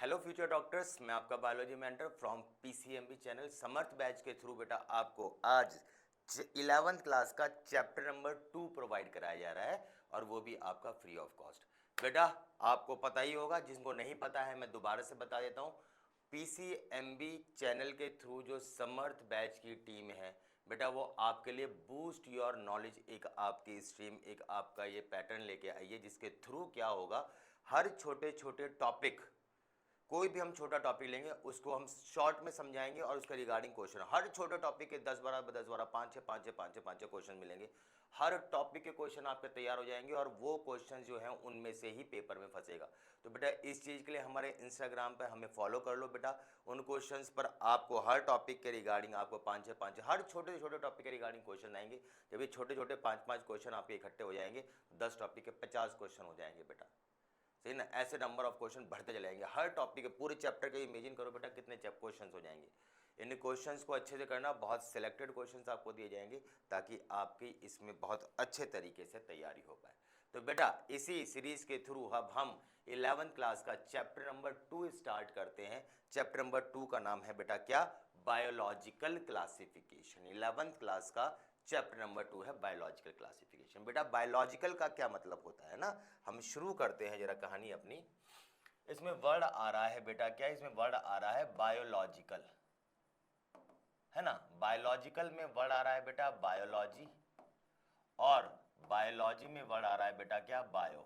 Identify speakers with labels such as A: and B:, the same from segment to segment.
A: Hello future doctors, मैं आपका biology mentor from PCMB channel Samarth batch के through बेटा आपको आज 11th क्लास का चैप्टर नंबर 2 प्रोवाइड कराया जा रहा है और वो भी आपका फ्री ऑफ कॉस्ट। बेटा आपको पता ही होगा, जिनको नहीं पता है मैं दोबारा से बता देता हूँ। पीसीएमबी चैनल के थ्रू जो समर्थ बैच की टीम है बेटा, वो आपके लिए बूस्ट योर नॉलेज एक आपकी स्ट्रीम, एक आपका ये पैटर्न लेके आई है, जिसके थ्रू क्या होगा, हर छोटे छोटे टॉपिक, कोई भी हम छोटा टॉपिक लेंगे उसको हम शॉर्ट में समझाएंगे और उसका रिगार्डिंग क्वेश्चन, हर छोटे टॉपिक के 10-12 5-6 क्वेश्चन मिलेंगे। हर टॉपिक के क्वेश्चन आपके तैयार हो जाएंगे और वो क्वेश्चन जो हैं उनमें से ही पेपर में फंसेगा। तो बेटा इस चीज़ के लिए हमारे इंस्टाग्राम पर हमें फॉलो कर लो बेटा। उन क्वेश्चंस पर आपको हर टॉपिक के रिगार्डिंग आपको 5-6 हर छोटे छोटे टॉपिक के रिगार्डिंग क्वेश्चन आएंगे। जब ये छोटे छोटे 5-5 क्वेश्चन आपके इकट्ठे हो जाएंगे, 10 टॉपिक के 50 क्वेश्चन हो जाएंगे बेटा। सही ना, ऐसे नंबर ऑफ क्वेश्चन बढ़ते चले जाएंगे हर टॉपिक के। पूरे चैप्टर के इमेजिन करो बेटा कितने क्वेश्चंस हो जाएंगे। इन क्वेश्चंस को अच्छे से करना, बहुत सिलेक्टेड क्वेश्चंस आपको दिए जाएंगे ताकि आपकी इसमें बहुत अच्छे तरीके से तैयारी हो पाए। तो बेटा इसी सीरीज के थ्रू अब हम 11th क्लास का चैप्टर नंबर 2 स्टार्ट करते हैं। चैप्टर नंबर 2 का नाम है बेटा क्या, बायोलॉजिकल क्लासिफिकेशन। 11th क्लास का चैप्टर नंबर 2 है बायोलॉजिकल क्लासिफिकेशन। बेटा बायोलॉजिकल का क्या मतलब होता है ना, हम शुरू करते हैं जरा कहानी अपनी। इसमें वर्ड आ रहा है बेटा क्या, इसमें वर्ड आ रहा है बायोलॉजिकल, है ना। बायोलॉजिकल में वर्ड आ रहा है बेटा बायोलॉजी, और बायोलॉजी में वर्ड आ रहा है बेटा क्या, बायो।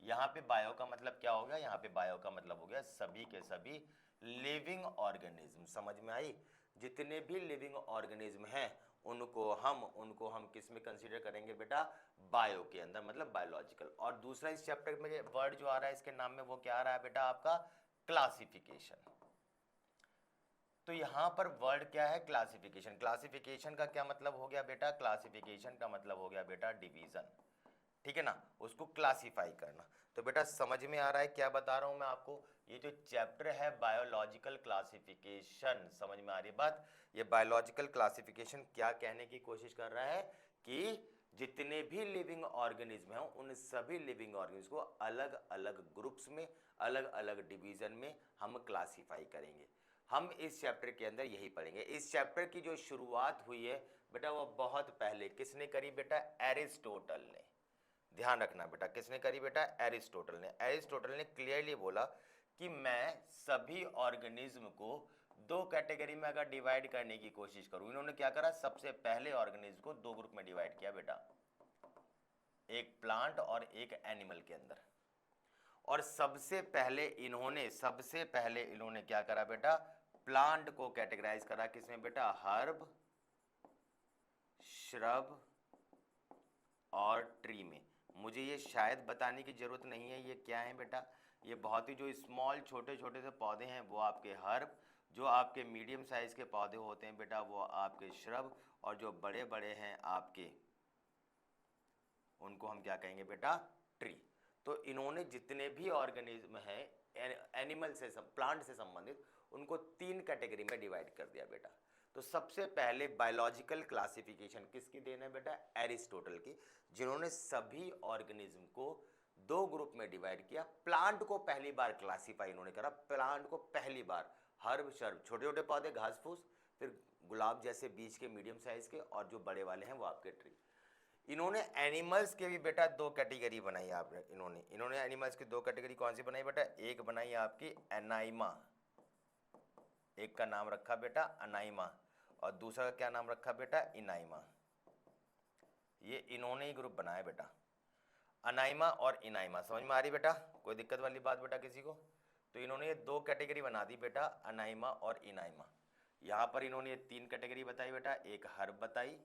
A: यहाँ पे बायो का मतलब क्या हो गया, यहाँ पे बायो का मतलब हो गया सभी के सभी लिविंग ऑर्गेनिज्म। समझ में आई, जितने भी लिविंग ऑर्गेनिज्म हैं उनको हम किस में कंसीडर करेंगे बेटा, बायो के अंदर, मतलब बायोलॉजिकल। और दूसरा इस चैप्टर में वर्ड जो आ रहा है इसके नाम में वो क्या आ रहा है बेटा, आपका क्लासिफिकेशन। तो यहां पर वर्ड क्या है, क्लासिफिकेशन। क्लासिफिकेशन का क्या मतलब हो गया बेटा, क्लासिफिकेशन का मतलब हो गया बेटा डिवीजन, ठीक है ना, उसको क्लासिफाई करना। तो बेटा समझ में आ रहा है क्या बता रहा हूं मैं आपको। ये जो चैप्टर है बायोलॉजिकल क्लासिफिकेशन, समझ में आ रही है बात। ये बायोलॉजिकल क्लासिफिकेशन क्या कहने की कोशिश कर रहा है कि जितने भी लिविंग ऑर्गेनिज्म हैं उन सभी लिविंग ऑर्गेनिज्म को अलग अलग ग्रुप्स में, अलग अलग डिवीजन में हम क्लासिफाई करेंगे। हम इस चैप्टर के अंदर यही पढ़ेंगे। इस चैप्टर की जो शुरुआत हुई है बेटा वो बहुत पहले किसने करी बेटा, एरिस्टोटल ने। ध्यान रखना बेटा, किसने करी बेटा, एरिस्टोटल ने। एरिस्टोटल ने क्लियरली बोला कि मैं सभी ऑर्गेनिज्म को दो कैटेगरी में अगर डिवाइड करने की कोशिश करूं, इन्होंने क्या करा, सबसे पहले ऑर्गेनिज्म को दो ग्रुप में डिवाइड किया बेटा, एक प्लांट और एक एनिमल के अंदर। और सबसे पहले इन्होंने क्या करा बेटा, प्लांट को कैटेगराइज करा किसमें बेटा, हर्ब, श्रब और ट्री में। मुझे ये शायद बताने की जरूरत नहीं है ये क्या है बेटा। ये बहुत ही जो स्मॉल छोटे छोटे से पौधे हैं वो आपके हर्ब, जो आपके मीडियम साइज के पौधे होते हैं बेटा वो आपके श्रब, और जो बड़े बड़े हैं आपके उनको हम क्या कहेंगे बेटा, ट्री। तो इन्होंने जितने भी ऑर्गेनिज्म हैं एनिमल से प्लांट से संबंधित, उनको तीन कैटेगरी में डिवाइड कर दिया बेटा। तो सबसे पहले बायोलॉजिकल क्लासिफिकेशन किसकी देन है बेटा, एरिस्टोटल की, जिन्होंने सभी ऑर्गेनिज्म को दो ग्रुप में डिवाइड किया। प्लांट को पहली बार क्लासिफाई इन्होंने करा, प्लांट को पहली बार, हर्ब शर्ब छोटे छोटे पौधे घास फूस, फिर गुलाब जैसे बीज के मीडियम साइज के, और जो बड़े वाले हैं वो आपके ट्री। इन्होंने एनिमल्स के भी बेटा दो कैटेगरी बनाई आपने, इन्होंने एनिमल्स की दो कैटेगरी कौन सी बनाई बेटा, एक बनाई आपकी एनाइमा, एक का नाम रखा बेटा अनाइमा, और दूसरा का क्या नाम रखा बेटा, इनाइमा। ये इन्होंने ही ग्रुप बनाया बेटा, अनाइमा और इनाइमा। समझ में आ रही बेटा, कोई दिक्कत वाली बात बेटा किसी को। तो इन्होंने ये दो कैटेगरी बना दी बेटा, अनाइमा और इनाइमा। यहां पर इन्होंने ये तीन कैटेगरी बताई बेटा, एक हर्ब बताई,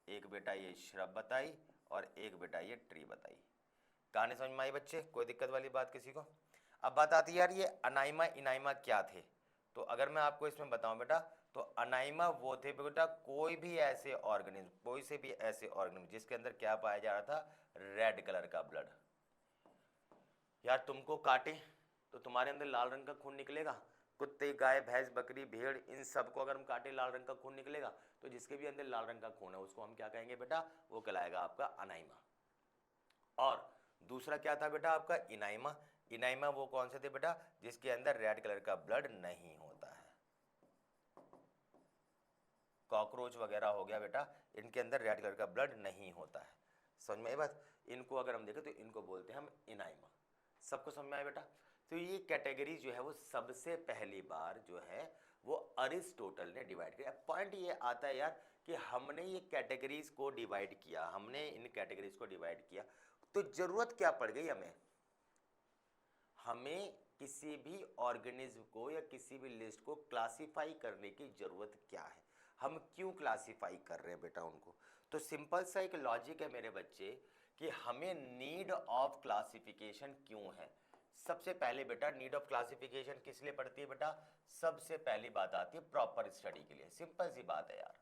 A: एक बेटा ये श्रब बताई, और एक बेटा ये ट्री बताई। कहानी समझ में आई बच्चे, कोई दिक्कत वाली बात किसी को। अब बात आती है यार ये अनाइमा इनाइमा क्या थे। तो अगर मैं आपको इसमें बताऊं बेटा, तो अनाइमा वो थे बेटा कोई भी ऐसे ऑर्गेनिज्म जिसके अंदर क्या पाया जा रहा था, रेड कलर का ब्लड। यार तुमको काटे तो तुम्हारे अंदर लाल रंग का खून निकलेगा, कुत्ते गाय भैंस बकरी भेड़ इन सबको अगर हम काटे लाल रंग का खून निकलेगा। तो जिसके भी अंदर लाल रंग का खून है उसको हम क्या कहेंगे बेटा, वो कहलाएगा आपका अनाइमा। और दूसरा क्या था बेटा आपका, इनाइमा। इनाइमा वो कौन से थे बेटा, जिसके अंदर रेड कलर का ब्लड नहीं होता है। कॉकरोच वगैरह हो गया बेटा, इनके अंदर रेड कलर का ब्लड नहीं होता है। समझ में आई बात? इनको अगर हम देखें तो इनको बोलते हैं हम इनाइमा। सबको समझ में आया बेटा? तो ये कैटेगरी जो है वो सबसे पहली बार जो है वो अरिस्टोटल ने डिवाइड किया। पॉइंट ये आता है यार कि हमने ये कैटेगरीज को डिवाइड किया, हमने इन कैटेगरीज को डिवाइड किया, तो जरूरत क्या पड़ गई हमें? हमें किसी भी ऑर्गेनिज्म को या किसी भी लिस्ट को क्लासिफाई करने की जरूरत क्या है, हम क्यों क्लासिफाई कर रहे हैं बेटा उनको? तो सिंपल सा एक लॉजिक है मेरे बच्चे कि हमें नीड ऑफ क्लासिफिकेशन क्यों है। सबसे पहले बेटा नीड ऑफ क्लासिफिकेशन किस लिए पड़ती है बेटा? सबसे पहली बात आती है प्रॉपर स्टडी के लिए। सिंपल सी बात है यार,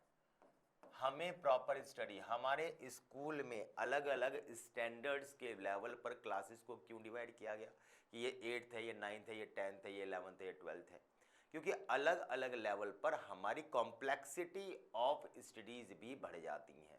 A: हमें प्रॉपर स्टडी, हमारे स्कूल में अलग अलग स्टैंडर्ड्स के लेवल पर क्लासेस को क्यों डिवाइड किया गया कि ये 8th है, ये 9th है, ये 10th है, ये 11th है, ये 12th है? क्योंकि अलग अलग लेवल पर हमारी कॉम्प्लेक्सिटी ऑफ स्टडीज भी बढ़ जाती हैं।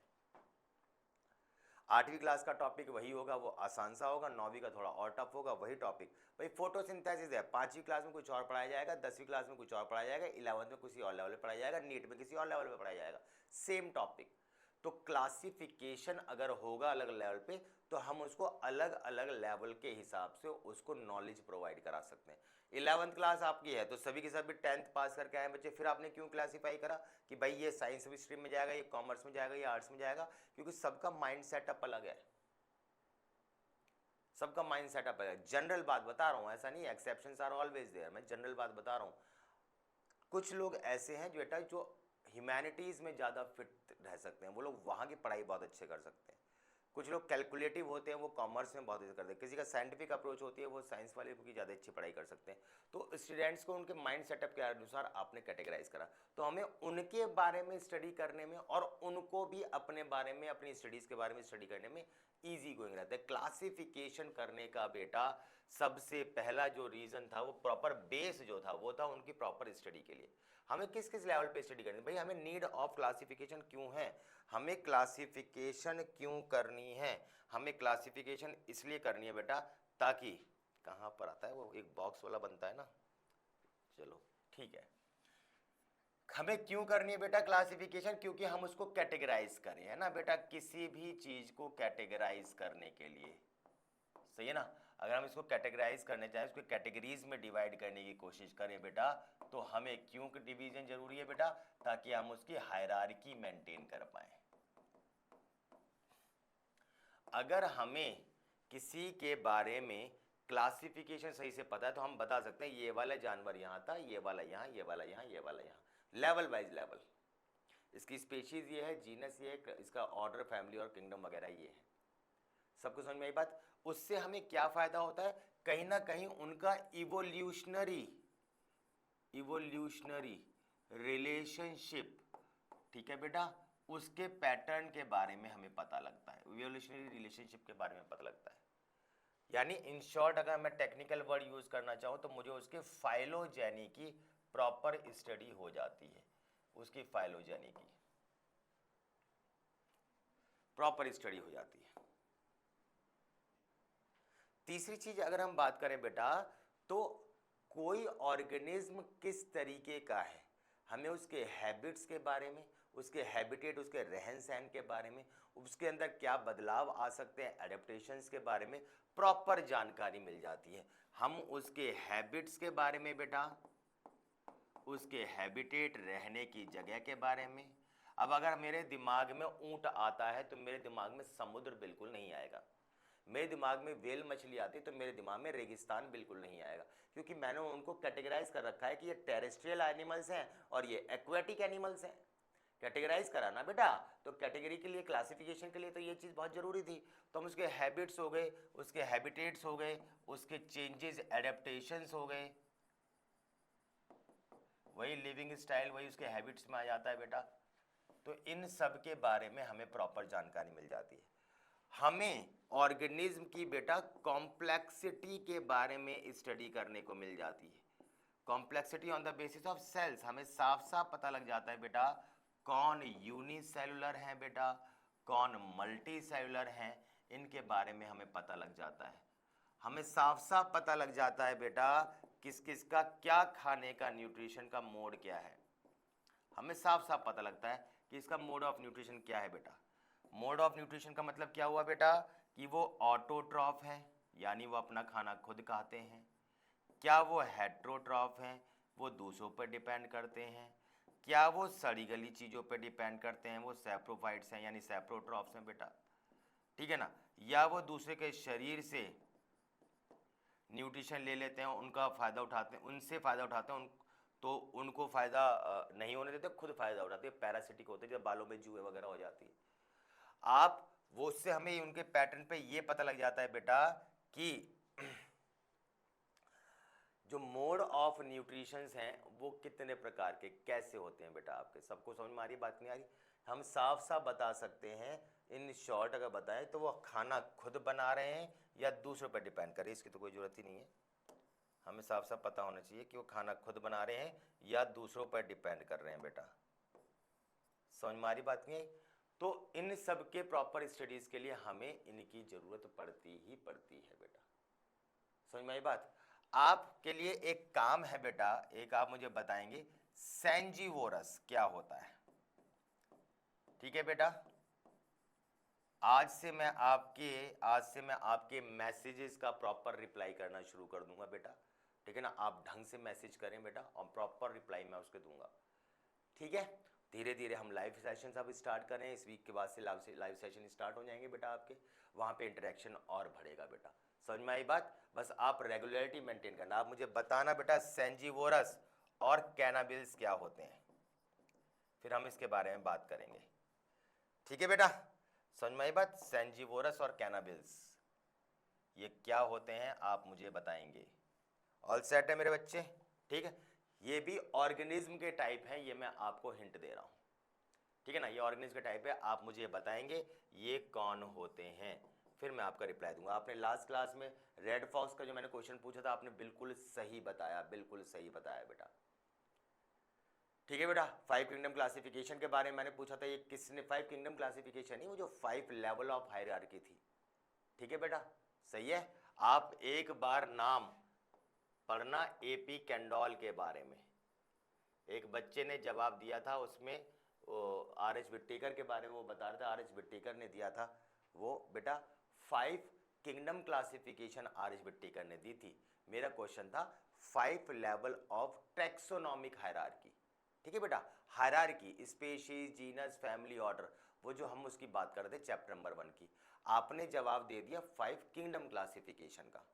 A: 8वीं क्लास का टॉपिक वही होगा, वो आसान सा होगा, 9वीं का थोड़ा और टफ होगा, वही टॉपिक। भाई फोटोसिंथेसिस है, 5वीं क्लास में कुछ और पढ़ाया जाएगा, 10वीं क्लास में कुछ और पढ़ाया जाएगा, 11th में किसी और लेवल पे पढ़ाया जाएगा, नीट में किसी और लेवल पे पढ़ाया जाएगा, सेम टॉपिक। तो क्लासिफिकेशन अगर होगा अलग लेवल पे तो हम उसको अलग अलग लेवल के हिसाब से उसको नॉलेज प्रोवाइड करा सकते हैं। 11th क्लास आपकी है तो सभी के सभी 10th पास करके आए बच्चे, फिर आपने क्यों क्लासिफाई करा कि भाई ये साइंस स्ट्रीम में जाएगा, ये कॉमर्स में जाएगा, ये आर्ट्स में जाएगा? क्योंकि सबका माइंड सेटअप अलग है, सबका माइंड सेटअप है। जनरल बात बता रहा हूं, ऐसा नहीं, एक्सेप्शंस आर ऑलवेज देयर, मैं जनरल बात बता रहा हूं। कुछ लोग ऐसे हैं जो बेटा जो ह्यूमैनिटीज में ज़्यादा फिट रह सकते हैं, वो लोग वहाँ की पढ़ाई बहुत अच्छे कर सकते हैं। कुछ लोग कैलकुलेटिव होते हैं, वो कॉमर्स में बहुत अच्छे करते हैं। किसी का साइंटिफिक अप्रोच होती है, वो साइंस वाले की ज़्यादा अच्छी पढ़ाई कर सकते हैं। तो स्टूडेंट्स को उनके माइंड सेटअप के अनुसार आपने कैटेगराइज करा, तो हमें उनके बारे में स्टडी करने में और उनको भी अपने बारे में, अपनी स्टडीज़ के बारे में स्टडी करने में ईजी गोइंग रहता है। क्लासिफिकेशन करने का बेटा सबसे पहला जो रीज़न था, वो प्रॉपर बेस जो था वो था उनकी प्रॉपर स्टडी के लिए। हमें किस किस लेवल पे स्टडी करनी है भाई? हमें नीड ऑफ क्लासिफिकेशन क्यों है? हमें क्लासिफिकेशन क्यों करनी है? हमें क्लासिफिकेशन इसलिए करनी है बेटा ताकि, कहाँ पर आता है वो, एक बॉक्स वाला बनता है ना, चलो ठीक है। हमें क्यों करनी है बेटा क्लासिफिकेशन? क्योंकि हम उसको कैटेगराइज करें, है ना बेटा? किसी भी चीज को कैटेगराइज करने के लिए, सही है ना, अगर हम इसको कैटेगराइज करने चाहें, उसको कैटेगरीज में डिवाइड करने की कोशिश करें बेटा, तो हमें क्यों डिवीजन जरूरी है बेटा? ताकि हम उसकी हायरार्की मेंटेन कर पाए। अगर हमें किसी के बारे में क्लासिफिकेशन सही से पता है तो हम बता सकते हैं ये वाला जानवर यहाँ था, ये वाला यहाँ, ये वाला यहाँ, ये वाला यहाँ, लेवल वाइज लेवल। इसकी स्पीशीज ये है, जीनस ये है, इसका ऑर्डर, फैमिली और किंगडम वगैरह ये है। सबको समझ में आई बात? उससे हमें क्या फायदा होता है? कहीं ना कहीं उनका इवोल्यूशनरी रिलेशनशिप, ठीक है बेटा, उसके पैटर्न के बारे में हमें पता लगता है, इवोल्यूशनरी रिलेशनशिप के बारे में पता लगता है। यानी इन शॉर्ट अगर मैं टेक्निकल वर्ड यूज करना चाहूं तो मुझे उसके फाइलोजेनी की प्रॉपर स्टडी हो जाती है, उसकी फाइलोजेनी की प्रॉपर स्टडी हो जाती है। तीसरी चीज अगर हम बात करें बेटा, तो कोई ऑर्गेनिज्म किस तरीके का है, हमें उसके हैबिट्स के बारे में, उसके हैबिटेट, उसके रहन सहन के बारे में, उसके अंदर क्या बदलाव आ सकते हैं, एडेप्टेशंस के बारे में प्रॉपर जानकारी मिल जाती है। हम उसके हैबिट्स के बारे में बेटा, उसके हैबिटेट, रहने की जगह के बारे में। अब अगर मेरे दिमाग में ऊंट आता है तो मेरे दिमाग में समुद्र बिल्कुल नहीं आएगा। मेरे दिमाग में वेल मछली आती तो मेरे दिमाग में रेगिस्तान बिल्कुल नहीं आएगा, क्योंकि मैंने उनको कैटेगराइज कर रखा है कि ये टेरेस्ट्रियल एनिमल्स हैं और ये एक्वेटिक एनिमल्स हैं। कैटेगराइज करा ना बेटा, तो कैटेगरी के लिए, क्लासिफिकेशन के लिए तो ये चीज़ बहुत ज़रूरी थी। तो हम उसके हैबिट्स हो गए, उसके हैबिटेट्स हो गए, उसके चेंजेस, एडेप्टेशंस हो गए, वही लिविंग स्टाइल, वही उसके हैबिट्स में आ जाता है बेटा। तो इन सब के बारे में हमें प्रॉपर जानकारी मिल जाती है। हमें ऑर्गेनिज्म की बेटा कॉम्प्लेक्सिटी के बारे में स्टडी करने को मिल जाती है। Complexity on the basis of cells, हमें साफ साफ पता लग जाता है बेटा कौन यूनिसेलुलर है बेटा, कौन मल्टी सेलुलर हैं, इनके बारे में हमें पता लग जाता है। हमें साफ साफ पता लग जाता है बेटा किस किस का क्या खाने का न्यूट्रिशन का मोड क्या है। हमें साफ साफ पता लगता है कि इसका मोड ऑफ न्यूट्रिशन क्या है बेटा। मोड ऑफ न्यूट्रिशन का मतलब क्या हुआ बेटा कि वो ऑटोट्रॉफ है, यानी वो अपना खाना खुद खाते हैं। क्या वो हेट्रोट्रॉफ हैं, वो दूसरों पर डिपेंड करते हैं। क्या वो सड़ी गली चीज़ों पर डिपेंड करते हैं, वो सैप्रोफाइट्स हैं यानी सैप्रोट्रॉफ्स हैं बेटा, ठीक है ना। या वो दूसरे के शरीर से न्यूट्रिशन ले लेते हैं, उनका फ़ायदा उठाते हैं, उनसे फ़ायदा उठाते हैं, तो उनको फ़ायदा नहीं होने देते, खुद फ़ायदा उठाते हैं, पैरासिटिक होते हैं, जब बालों में जुए वगैरह हो जाती है। आप वो उससे हमें उनके पैटर्न पे ये पता लग जाता है बेटा कि जो मोड ऑफ न्यूट्रिशंस हैं वो कितने प्रकार के कैसे होते हैं बेटा। आपके सबको समझ में आ रही बात नहीं आ रही? हम साफ साफ बता सकते हैं, इन शॉर्ट अगर बताएं तो वो खाना खुद बना रहे हैं या दूसरों पर डिपेंड कर रहे हैं, इसकी तो कोई ज़रूरत ही नहीं है। हमें साफ साफ पता होना चाहिए कि वो खाना खुद बना रहे हैं या दूसरों पर डिपेंड कर रहे हैं बेटा। समझ में आ रही बात नहीं आई? तो इन सब के प्रॉपर स्टडीज़ के लिए हमें इनकी ज़रूरत पड़ती ही पड़ती है बेटा। समझ में आई बात? आपके लिए एक काम है बेटा, एक आप मुझे बताएंगे सेंजीवोरस क्या होता है, ठीक है बेटा। आज से मैं आपके मैसेजेस का प्रॉपर रिप्लाई करना शुरू कर दूंगा बेटा, ठीक है ना। आप ढंग से मैसेज करें बेटा और प्रॉपर रिप्लाई मैं उसके दूंगा, ठीक है। धीरे धीरे हम लाइव सेशंस अब स्टार्ट कर रहे हैं, इस वीक के बाद से लाइव सेशन स्टार्ट हो जाएंगे बेटा आपके, वहाँ पे इंटरेक्शन और बढ़ेगा बेटा। समझ में आई बात? बस आप रेगुलरिटी मेंटेन करना। आप मुझे बताना बेटा सेंजीवोरस और कैनाबिल्स क्या होते हैं, फिर हम इसके बारे में बात करेंगे, ठीक है बेटा। समझ में आई बात? सेंजीवोरस और कैनाबिल्स ये क्या होते हैं आप मुझे बताएंगे। ऑल सेट है मेरे बच्चे? ठीक है। ये भी ऑर्गेनिज्म के टाइप हैं, ये मैं आपको हिंट दे रहा हूँ, ठीक है ना। ये ऑर्गेनिज्म के टाइप है, आप मुझे बताएंगे ये कौन होते हैं, फिर मैं आपका रिप्लाई दूंगा। आपने लास्ट क्लास में रेड फॉक्स का जो मैंने क्वेश्चन पूछा था, आपने बिल्कुल सही बताया, बिल्कुल सही बताया बेटा, ठीक है बेटा। 5 किंगडम क्लासिफिकेशन के बारे में मैंने पूछा था, ये किसने 5 किंगडम क्लासिफिकेशन नहीं, वो जो 5 लेवल ऑफ हायरार्की थी, ठीक है बेटा, सही है। आप एक बार नाम पढ़ना एपी कैंडोल के बारे में, एक बच्चे ने जवाब दिया था, उसमें आर.एच. विट्टिकर के बारे में वो बता रहा था, आर.एच. विट्टिकर ने दिया था वो बेटा 5 किंगडम क्लासिफिकेशन आर.एच. विट्टिकर ने दी थी। मेरा क्वेश्चन था 5 लेवल ऑफ टैक्सोनॉमिक हायरार्की, ठीक है बेटा। Hierarchy, species, genus, family, order, वो जो हम उसकी बात कर रहे थे चैप्टर नंबर 1 की, आपने जवाब दे दिया 5 किंगडम क्लासिफिकेशन का,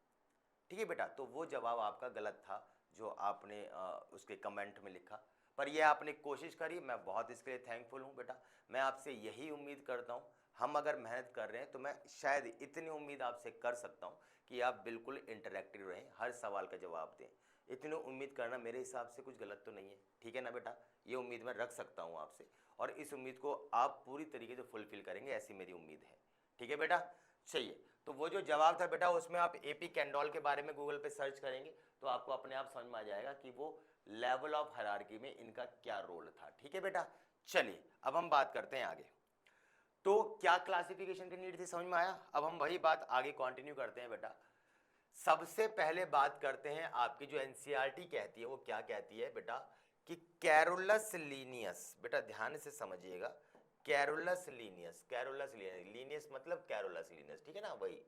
A: ठीक है बेटा। तो वो जवाब आपका गलत था जो आपने उसके कमेंट में लिखा, पर ये आपने कोशिश करी, मैं बहुत इसके लिए थैंकफुल हूँ बेटा। मैं आपसे यही उम्मीद करता हूँ, हम अगर मेहनत कर रहे हैं तो मैं शायद इतनी उम्मीद आपसे कर सकता हूँ कि आप बिल्कुल इंटरेक्टिव रहें, हर सवाल का जवाब दें। इतनी उम्मीद करना मेरे हिसाब से कुछ गलत तो नहीं है, ठीक है ना बेटा। ये उम्मीद मैं रख सकता हूँ आपसे, और इस उम्मीद को आप पूरी तरीके से फुलफिल करेंगे, ऐसी मेरी उम्मीद है, ठीक है बेटा। चाहिए तो वो जो जवाब था बेटा, उसमें आप एपी कैंडोल के बारे में गूगल पे सर्च करेंगे तो आपको अपने आप समझ में आ जाएगा कि वो लेवल ऑफ हायरार्की में इनका क्या रोल था, ठीक है बेटा। चलिए अब हम बात करते हैं आगे। तो क्या क्लासिफिकेशन की नीड थी, समझ में आया। अब हम वही बात आगे कंटिन्यू करते हैं बेटा। सबसे पहले बात करते हैं, आपकी जो एनसीईआरटी कहती है वो क्या कहती है बेटा कि कैरोलस लीनियस, बेटा ध्यान से समझिएगा, Carolus Linnaeus, Carolus Linnaeus, Linnaeus मतलब कैरोलस लीनियस, ठीक है ना। वही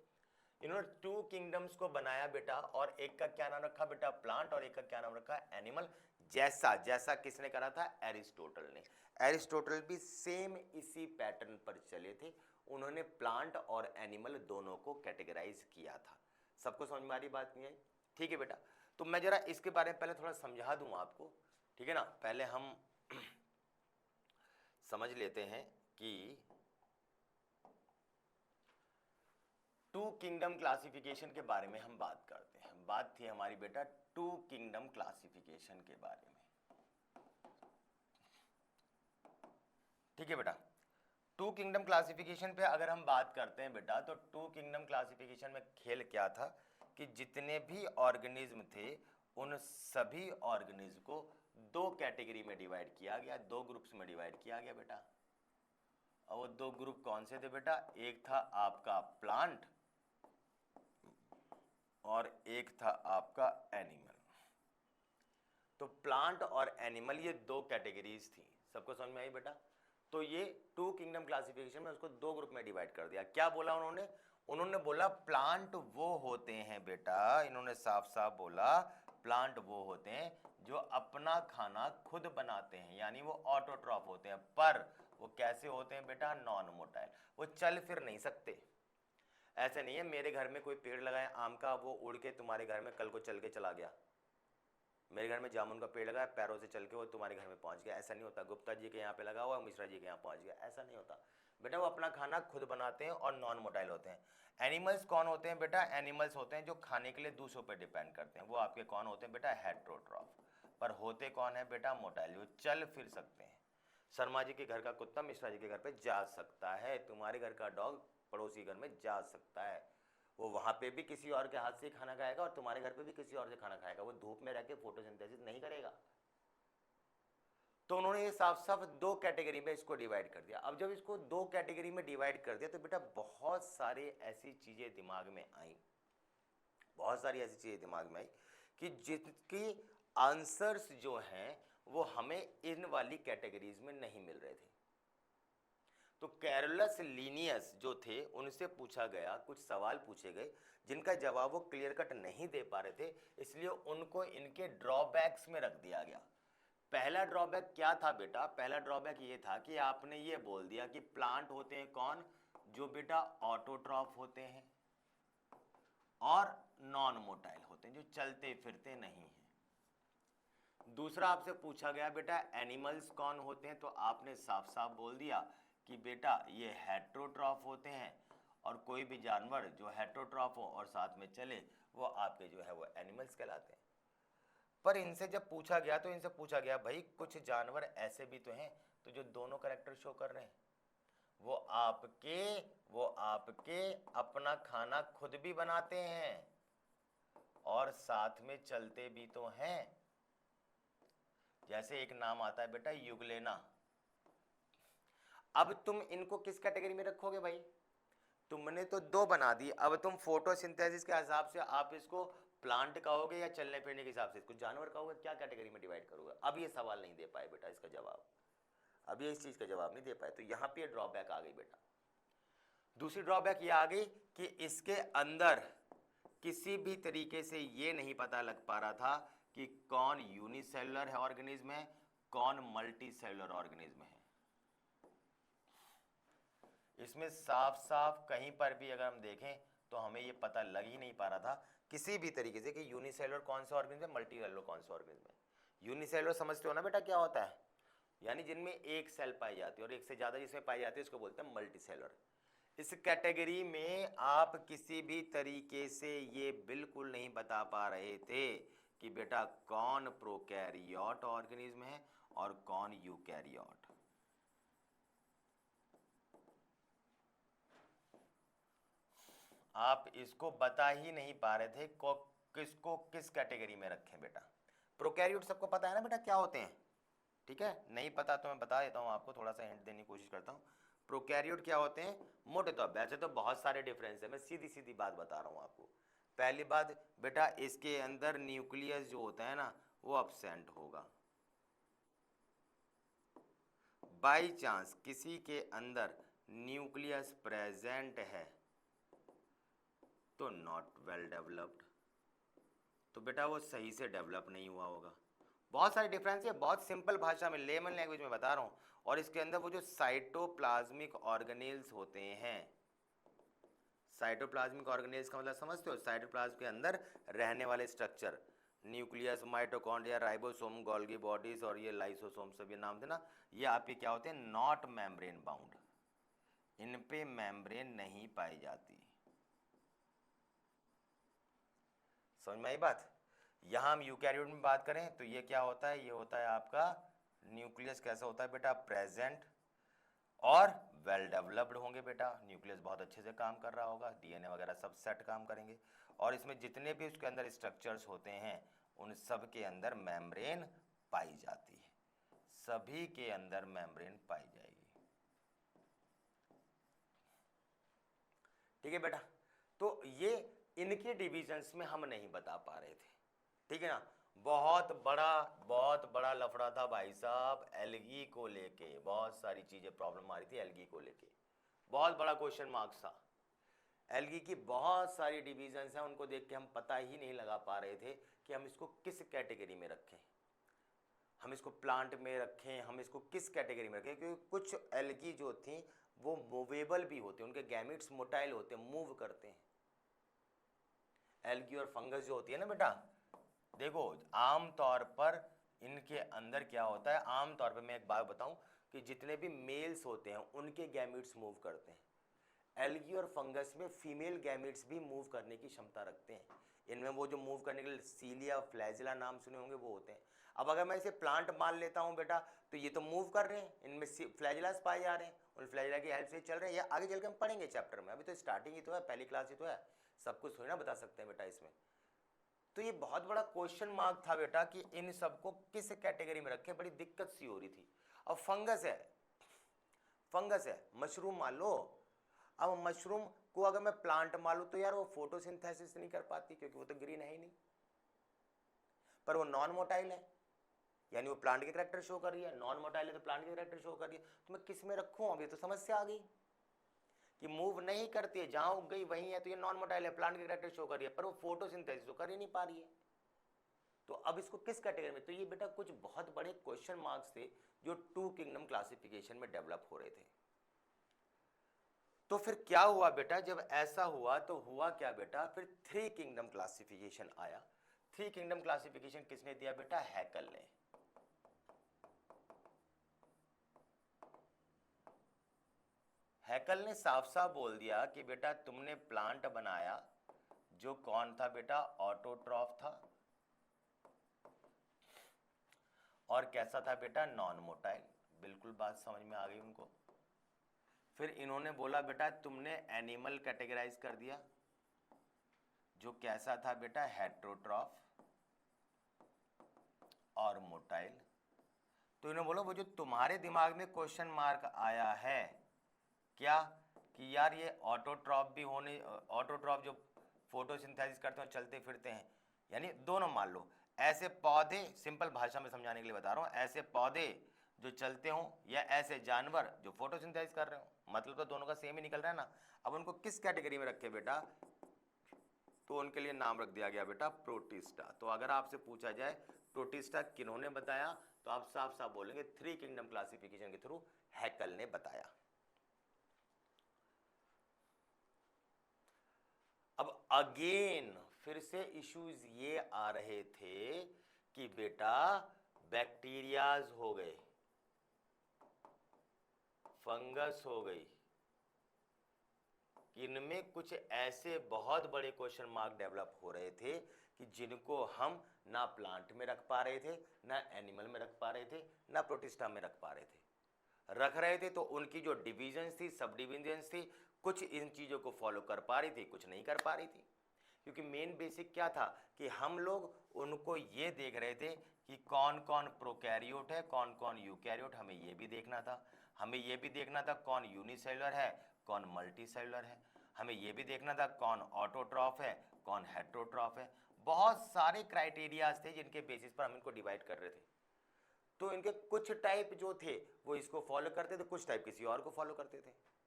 A: इन्होंने 2 किंगडम्स को बनाया बेटा, और एक का क्या नाम रखा बेटा प्लांट, और एक का क्या नाम रखा एनिमल। जैसा जैसा किसने करा था, एरिस्टोटल ने। एरिस्टोटल भी सेम इसी पैटर्न पर चले थे, उन्होंने प्लांट और एनिमल दोनों को कैटेगराइज किया था। सबको समझ में आ रही बात नहीं आई, ठीक है बेटा। तो मैं जरा इसके बारे में पहले थोड़ा समझा दूं आपको, ठीक है ना। पहले हम समझ लेते हैं कि 2 किंगडम क्लासिफिकेशन के बारे में हम बात करते हैं। बात थी हमारी बेटा 2 किंगडम क्लासिफिकेशन के बारे में, ठीक है बेटा। 2 किंगडम क्लासिफिकेशन पे अगर हम बात करते हैं बेटा, तो 2 किंगडम क्लासिफिकेशन में खेल क्या था कि जितने भी ऑर्गेनिज्म थे उन सभी ऑर्गेनिज्म को 2 कैटेगरी में डिवाइड किया गया, 2 ग्रुप्स में डिवाइड किया गया बेटा। और वो 2 ग्रुप कौन से थे बेटा, एक था आपका प्लांट और एक था आपका एनिमल। तो प्लांट और एनिमल ये दो कैटेगरीज थी, सबको समझ में आई बेटा। तो ये टू किंगडम क्लासिफिकेशन में उसको दो ग्रुप में डिवाइड कर दिया। क्या बोला उन्होंने? उन्होंने बोला प्लांट वो होते हैं बेटा, इन्होंने साफ साफ बोला प्लांट वो होते हैं जो अपना खाना खुद बनाते हैं, यानी वो ऑटोट्रॉफ होते हैं। पर वो कैसे होते हैं बेटा? Non motile. वो चल फिर नहीं सकते। ऐसे नहीं है मेरे घर में कोई पेड़ लगाए आम का, वो उड़ के तुम्हारे घर में कल को चल के चला गया। मेरे घर में जामुन का पेड़ लगा है, पैरों से चल के वो तुम्हारे घर में पहुंच गया, ऐसा नहीं होता। गुप्ता जी के यहाँ पे लगा हुआ, मिश्रा जी के यहाँ पहुंच गया, ऐसा नहीं होता बेटा। वो अपना खाना खुद बनाते हैं और नॉन मोटाइल होते हैं। एनिमल्स कौन होते हैं बेटा? एनिमल्स होते हैं जो खाने के लिए दूसरों पर डिपेंड करते हैं। वो आपके कौन होते हैं बेटा? हेट्रोट्रॉफ। पर होते कौन है बेटा? मोटाइल, जो चल फिर सकते हैं। शर्मा जी के घर का कुत्ता मिश्रा जी के घर पे जा सकता है, तुम्हारे घर का डॉग पड़ोसी घर में जा सकता है। वो वहां पे भी किसी और के हाथ से खाना खाएगा और तुम्हारे घर पे भी किसी और से खाना खाएगा। वो धूप में रह के फोटोसिंथेसिस नहीं करेगा। तो उन्होंने ये साफ साफ दो कैटेगरी में इसको डिवाइड कर दिया। अब जब इसको दो कैटेगरी में डिवाइड कर दिया तो बेटा बहुत सारे ऐसी चीजें दिमाग में आई, बहुत सारी ऐसी चीजें दिमाग में आई कि जिसकी आंसर्स जो हैं वो हमें इन वाली कैटेगरीज में नहीं मिल रहे थे। तो कैरोलस लीनियस जो थे उनसे पूछा गया, कुछ सवाल पूछे गए जिनका जवाब वो क्लियर कट नहीं दे पा रहे थे, इसलिए उनको इनके ड्रॉबैक्स में रख दिया गया। पहला ड्रॉबैक क्या था बेटा? पहला ड्रॉबैक ये था कि आपने ये बोल दिया कि प्लांट होते हैं कौन? जो बेटा ऑटोट्रॉफ होते हैं और नॉन मोटाइल होते हैं, जो चलते फिरते नहीं हैं। दूसरा आपसे पूछा गया बेटा एनिमल्स कौन होते हैं, तो आपने साफ साफ बोल दिया कि बेटा ये हेट्रोट्रॉफ होते हैं, और कोई भी जानवर जो हेट्रोट्रॉफ हो और साथ में चले वो आपके जो है वो एनिमल्स कहलाते हैं। पर इनसे जब पूछा गया तो इनसे पूछा गया भाई कुछ जानवर ऐसे भी तो हैं तो जो दोनों कैरेक्टर शो कर रहे हैं, वो आपके अपना खाना खुद भी बनाते हैं और साथ में चलते भी तो हैं। जैसे एक नाम आता है बेटा युगलेना। अब तुम इनको किस कैटेगरी में रखोगे भाई? तुमने तो दो बना दी, अब तुम फोटोसिंथेसिस के हिसाब से आप इसको प्लांट कहोगे या चलने फिरने के हिसाब से इसको जानवर कहोगे? क्या कैटेगरी में डिवाइड करोगे? अब ये सवाल नहीं दे पाए बेटा इसका जवाब, अब ये इस चीज का जवाब नहीं दे पाए। तो यहां पे ड्रॉबैक आ गई बेटा। दूसरी ड्रॉबैक ये आ गई कि इसके अंदर किसी भी तरीके से ये नहीं पता लग पा रहा था कि कौन यूनिसेलुलर है ऑर्गेनिज्म है, कौन मल्टी सेलुलर ऑर्गेनिज्म है। इसमें साफ साफ कहीं पर भी अगर हम देखें तो हमें ये पता लग ही नहीं पा रहा था किसी भी तरीके से कि यूनिसेलुलर कौन सा ऑर्गेनिज्म है, मल्टी सेलुलर कौन सा ऑर्गेनिज्म है। यूनिसेलुलर समझते हो ना बेटा क्या होता है? यानी जिनमें एक सेल पाई जाती है और एक से ज्यादा जिसमें पाई जाती है उसको बोलते हैं मल्टी सेलुलर। इस कैटेगरी में आप किसी भी तरीके से ये बिल्कुल नहीं बता पा रहे थे कि बेटा कौन प्रोकैरियोट ऑर्गेनिज्म है और कौन यूकैरियोट। आप इसको बता ही नहीं पा रहे थे किसको किस कैटेगरी में रखें बेटा। प्रोकैरियोट सबको पता है ना बेटा क्या होते हैं? ठीक है, नहीं पता तो मैं बता देता हूं आपको, थोड़ा सा हिंट देने की कोशिश करता हूं। प्रोकैरियोट क्या होते हैं मोटे तौर पे, वैसे तो बहुत सारे डिफरेंस है, मैं सीधी सीधी बात बता रहा हूं आपको। पहली बात बेटा इसके अंदर न्यूक्लियस जो होता है ना वो अब्सेंट होगा। बाई चांस किसी के अंदर न्यूक्लियस प्रेजेंट है तो नॉट वेल डेवलप्ड, तो बेटा वो सही से डेवलप नहीं हुआ होगा। बहुत सारे डिफरेंस है, बहुत सिंपल भाषा में लेमन लैंग्वेज में बता रहा हूँ। और इसके अंदर वो जो साइटोप्लाज्मिक ऑर्गेनेल्स होते हैं, साइटोप्लाज्मिक ऑर्गेनेल्स का मतलब समझते हो? साइटोप्लाज्म के अंदर रहने वाले structure, nucleus, mitochondria, ribosome, Golgi bodies और ये लाइसोसोम, सब ये नाम थे ना, ये आपके क्या होते हैं? नॉट मेम्ब्रेन बाउंड, इन पे मेम्ब्रेन नहीं पाई जाती। समझ में आई बात? यहां हम यूकैरियोट में बात करें तो ये क्या होता है? ये होता है आपका न्यूक्लियस कैसा होता है बेटा? प्रेजेंट और वेल डेवलप्ड होंगे बेटा। न्यूक्लियस बहुत अच्छे से काम कर रहा होगा, डीएनए वगैरह सब सेट काम करेंगे, और इसमें जितने भी उसके अंदर स्ट्रक्चर्स होते हैं उन सब के अंदर मेम्ब्रेन पाई जाती है, सभी के अंदर मेम्ब्रेन पाई जाएगी। ठीक है बेटा, तो ये इनके डिविजन्स में हम नहीं बता पा रहे थे, ठीक है ना। बहुत बड़ा लफड़ा था भाई साहब एल्गी को लेके, बहुत सारी चीजें प्रॉब्लम आ रही थी एल्गी को लेके, बहुत बड़ा क्वेश्चन मार्क्स था। एल्गी की बहुत सारी डिविजन्स हैं, उनको देख के हम पता ही नहीं लगा पा रहे थे कि हम इसको किस कैटेगरी में रखें, हम इसको प्लांट में रखें, हम इसको किस कैटेगरी में रखें, क्योंकि कुछ एल्गी जो थी वो मूवेबल भी होते हैं, उनके गैमेट्स मोटाइल होते हैं, मूव करते हैं। एल्गी और फंगस जो होती है ना बेटा, देखो आम तौर पर इनके अंदर क्या होता है, आम तौर पर मैं एक बात बताऊं कि जितने भी मेल्स होते हैं उनके गैमेट्स मूव करते हैं। एल्गी और फंगस में फीमेल गैमेट्स भी मूव करने की क्षमता रखते हैं। इनमें वो जो मूव करने के लिए सीलिया फ्लैजिला नाम सुने होंगे वो होते हैं। अब अगर मैं इसे प्लांट मान लेता हूं बेटा, तो ये तो मूव कर रहे हैं, इनमें फ्लैजिलास पाए जा रहे हैं, उन फ्लैजिला की हेल्प से चल रहे हैं, या आगे चल के हम पढ़ेंगे चैप्टर में, अभी तो स्टार्टिंग ही तो है, पहली क्लास ही तो है, सब कुछ थोड़ी ना बता सकते हैं बेटा इसमें। तो ये बहुत बड़ा क्वेश्चन मार्क था बेटा कि इन सबको किस कैटेगरी में रखें, बड़ी दिक्कत सी हो रही थी। अब फंगस है मशरूम मान लो, अब मशरूम को अगर मैं प्लांट मान लूं तो यार वो फोटोसिंथेसिस नहीं कर पाती, क्योंकि वो तो ग्रीन है ही नहीं, पर वो नॉन मोटाइल है, यानी वो प्लांट के कैरेक्टर शो कर रही है, नॉन मोटाइल है तो प्लांट के कैरेक्टर शो कर रही है। तो मैं किस में रखूं, अभी तो समस्या आ गई कि मूव नहीं करती है, जहां उग गई वहीं है, तो ये नॉन मोटाइल है, प्लांट के कैरेक्टर शो कर रही है, पर वो फोटोसिंथेसिस तो कर ही नहीं पा रही है। तो अब इसको किस कैटेगरी में, तो ये बेटा कुछ बहुत बड़े क्वेश्चन मार्क्स थे जो टू किंगडम क्लासिफिकेशन में डेवलप हो रहे थे। तो फिर क्या हुआ बेटा, जब ऐसा हुआ तो हुआ क्या बेटा, फिर थ्री किंगडम क्लासिफिकेशन आया। थ्री किंगडम क्लासिफिकेशन किसने दिया बेटा, हैकल ने। हैकल ने साफ साफ बोल दिया कि बेटा तुमने प्लांट बनाया जो कौन था बेटा, ऑटोट्रॉफ था, और कैसा था बेटा, नॉन मोटाइल। बिल्कुल बात समझ में आ गई उनको। फिर इन्होंने बोला बेटा तुमने एनिमल कैटेगराइज कर दिया जो कैसा था बेटा, हेट्रोट्रॉफ और मोटाइल। तो इन्होंने बोला वो जो तुम्हारे दिमाग में क्वेश्चन मार्क आया है क्या, कि यार ये ऑटोट्रॉफ भी होने, ऑटोट्रॉफ जो फोटोसिंथेसिस करते हैं चलते फिरते हैं, यानी दोनों मान लो, ऐसे पौधे, सिंपल भाषा में समझाने के लिए बता रहा हूँ, ऐसे पौधे जो चलते हों या ऐसे जानवर जो फोटोसिंथेसिस कर रहे हो, मतलब तो दोनों का सेम ही निकल रहा है ना। अब उनको किस कैटेगरी में रखे बेटा, तो उनके लिए नाम रख दिया गया बेटा प्रोटिस्टा। तो अगर आपसे पूछा जाए प्रोटिस्टा किन्होंने बताया, तो आप साफ साफ बोलेंगे थ्री किंगडम क्लासिफिकेशन के थ्रू हैकल ने बताया। अब अगेन फिर से इश्यूज ये आ रहे थे कि बेटा बैक्टीरियाज हो गए, फंगस हो गई, इनमें कुछ ऐसे बहुत बड़े क्वेश्चन मार्क डेवलप हो रहे थे कि जिनको हम ना प्लांट में रख पा रहे थे, ना एनिमल में रख पा रहे थे, ना प्रोटिस्टा में रख पा रहे थे। रख रहे थे तो उनकी जो डिविजन्स थी, सब डिविजन्स थी, कुछ इन चीज़ों को फॉलो कर पा रही थी, कुछ नहीं कर पा रही थी। क्योंकि मेन बेसिक क्या था कि हम लोग उनको ये देख रहे थे कि कौन कौन प्रोकैरियोट है, कौन कौन यूकैरियोट, हमें ये भी देखना था। हमें ये भी देखना था कौन यूनिसेलुलर है, कौन मल्टीसेलुलर है। हमें ये भी देखना था कौन ऑटोट्रॉफ है, कौन हेट्रोट्रॉफ है। बहुत सारे क्राइटेरियाज थे जिनके बेसिस पर हम इनको डिवाइड कर रहे थे। तो इनके कुछ टाइप जो थे वो इसको फॉलो करते थे, कुछ टाइप किसी और को फॉलो करते थे।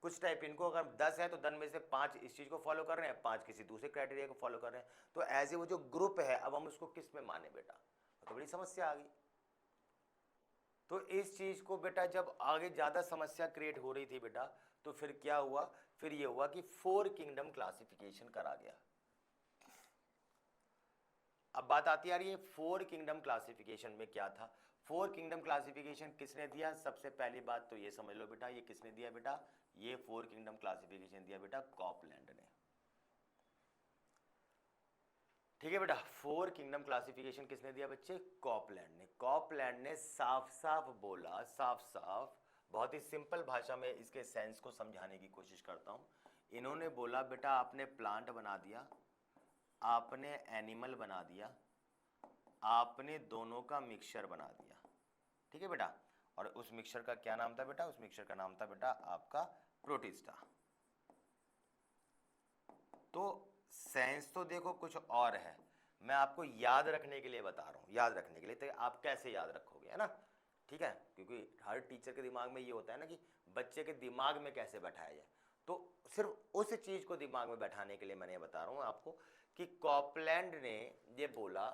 A: कुछ टाइप इनको अगर 10 है तो 10 में से 5 इस चीज़ को फॉलो कर रहे हैं, 5 किसी दूसरे क्राइटेरिया को फॉलो कर रहे हैं। तो एज ए वो जो ग्रुप है, अब हम उसको किस में माने बेटा, तो बड़ी समस्या आ गई। तो इस चीज़ को बेटा जब आगे ज़्यादा समस्या क्रिएट हो रही थी बेटा, तो फिर क्या हुआ, फिर ये हुआ कि 4 किंगडम क्लासिफिकेशन करा गया। अब बात आती है यार ये 4 किंगडम क्लासिफिकेशन में क्या था। 4 किंगडम क्लासिफिकेशन किसने दिया, सबसे पहली बात तो ये समझ लो बेटा, ये किसने दिया बेटा, ये 4 किंगडम क्लासिफिकेशन दिया बेटा कॉपलैंड ने। ठीक है बेटा, 4 किंगडम क्लासिफिकेशन किसने दिया बच्चे, कॉपलैंड ने। कॉपलैंड ने साफ साफ बोला, साफ साफ, बहुत ही सिंपल भाषा में इसके सेंस को समझाने की कोशिश करता हूं। इन्होंने बोला बेटा आपने प्लांट बना दिया, आपने एनिमल बना दिया, आपने दोनों का मिक्सचर बना दिया, ठीक है बेटा, और उस मिक्सचर का क्या नाम था बेटा, उस मिक्सचर का नाम था बेटा आपका प्रोटिस्टा। तो सेंस तो देखो कुछ और है, मैं आपको याद रखने के लिए बता रहा हूँ, याद रखने के लिए, तो आप कैसे याद रखोगे, है ना, ठीक है, क्योंकि हर टीचर के दिमाग में ये होता है ना कि बच्चे के दिमाग में कैसे बैठाया जाए, तो सिर्फ उस चीज को दिमाग में बैठाने के लिए मैंने बता रहा हूँ आपको कि कॉपलैंड ने ये बोला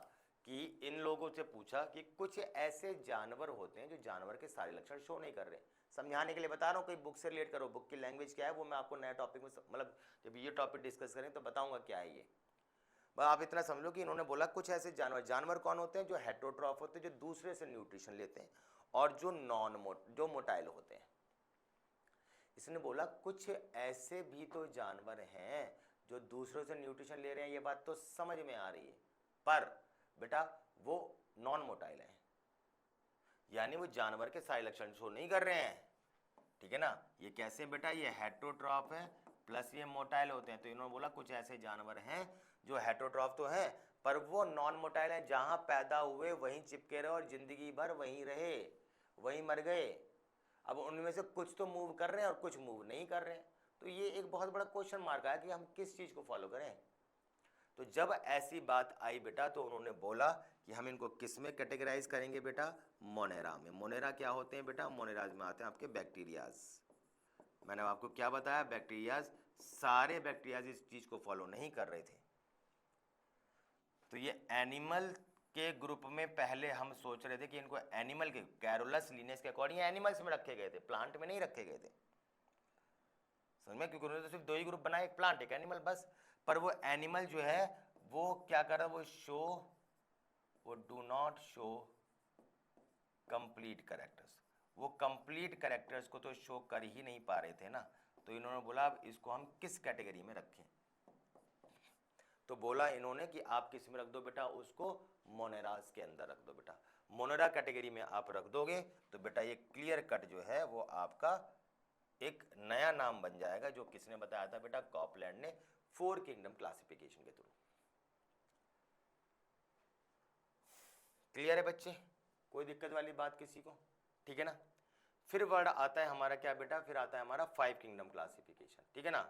A: कि इन लोगों से पूछा कि कुछ ऐसे जानवर होते हैं जो जानवर के सारे लक्षण शो नहीं कर रहे, समझाने के लिए बता रहा हूँ, कोई बुक से रिलेट करो, बुक की लैंग्वेज क्या है वो मैं आपको नया टॉपिक में मतलब जब ये टॉपिक डिस्कस करें तो बताऊंगा क्या है ये, बस आप इतना समझ लो कि इन्होंने बोला कुछ ऐसे जानवर कौन होते हैं जो हेटरोट्रॉफ होते हैं, जो दूसरे से न्यूट्रिशन लेते हैं, और जो जो मोटाइल होते हैं। इसने बोला कुछ ऐसे भी तो जानवर हैं जो दूसरों से न्यूट्रिशन ले रहे हैं, ये बात तो समझ में आ रही है, पर बेटा वो नॉन मोटाइल है, यानी वो जानवर के सारे लक्षण शो नहीं कर रहे हैं, ठीक है ना। ये कैसे बेटा, ये हेटरोट्रॉफ है प्लस ये मोटाइल होते हैं, तो इन्होंने बोला कुछ ऐसे जानवर हैं जो हेटरोट्रॉफ तो हैं पर वो नॉन मोटाइल है, जहां पैदा हुए वहीं चिपके रहे और जिंदगी भर वहीं रहे, वहीं मर गए। अब उनमें से कुछ तो मूव कर रहे हैं और कुछ मूव नहीं कर रहे हैं, तो ये एक बहुत बड़ा क्वेश्चन मार्क है कि हम किस चीज को फॉलो करें। तो जब ऐसी बात आई बेटा तो उन्होंने बोला कि हम इनको किस में कैटेगराइज करेंगे बेटा, मोनेरा में। मोनेरा क्या होते हैं बेटा, मोनेराज में आते हैं आपके बैक्टीरियाज। मैंने आपको क्या बताया, बैक्टीरियाज, सारे बैक्टीरियाज इस चीज को फॉलो नहीं कर रहे थे। तो ये एनिमल के ग्रुप में पहले हम सोच रहे थे कि इनको एनिमल के कैरोलस लीनियस के अकॉर्डिंग एनिमल्स में रखे गए थे, प्लांट में नहीं रखे गए थे, समझ में, क्योंकि उन्होंने तो सिर्फ दो ही ग्रुप बनाए, एक प्लांट एक एनिमल बस। पर वो एनिमल जो है वो क्या कर रहा है, वो do not show complete characters, वो कंप्लीट कैरेक्टर्स को तो शो कर ही नहीं पा रहे थे ना, तो इन्होंने बोला अब इसको हम किस कैटेगरी में रखें, तो बोला इन्होंने कि आप किस में रख दो बेटा, उसको मोनेरास के अंदर रख दो बेटा। मोनेरा कैटेगरी में आप रख दोगे तो बेटा ये क्लियर कट जो है वो आपका एक नया नाम बन जाएगा, जो किसने बताया था बेटा, कॉपलैंड ने, 4 किंगडम क्लासिफिकेशन के थ्रू। क्लियर है बच्चे, कोई दिक्कत वाली बात किसी को, ठीक है ना। फिर वर्ड आता है हमारा क्या बेटा, फिर आता है हमारा 5 किंगडम क्लासिफिकेशन, ठीक है ना।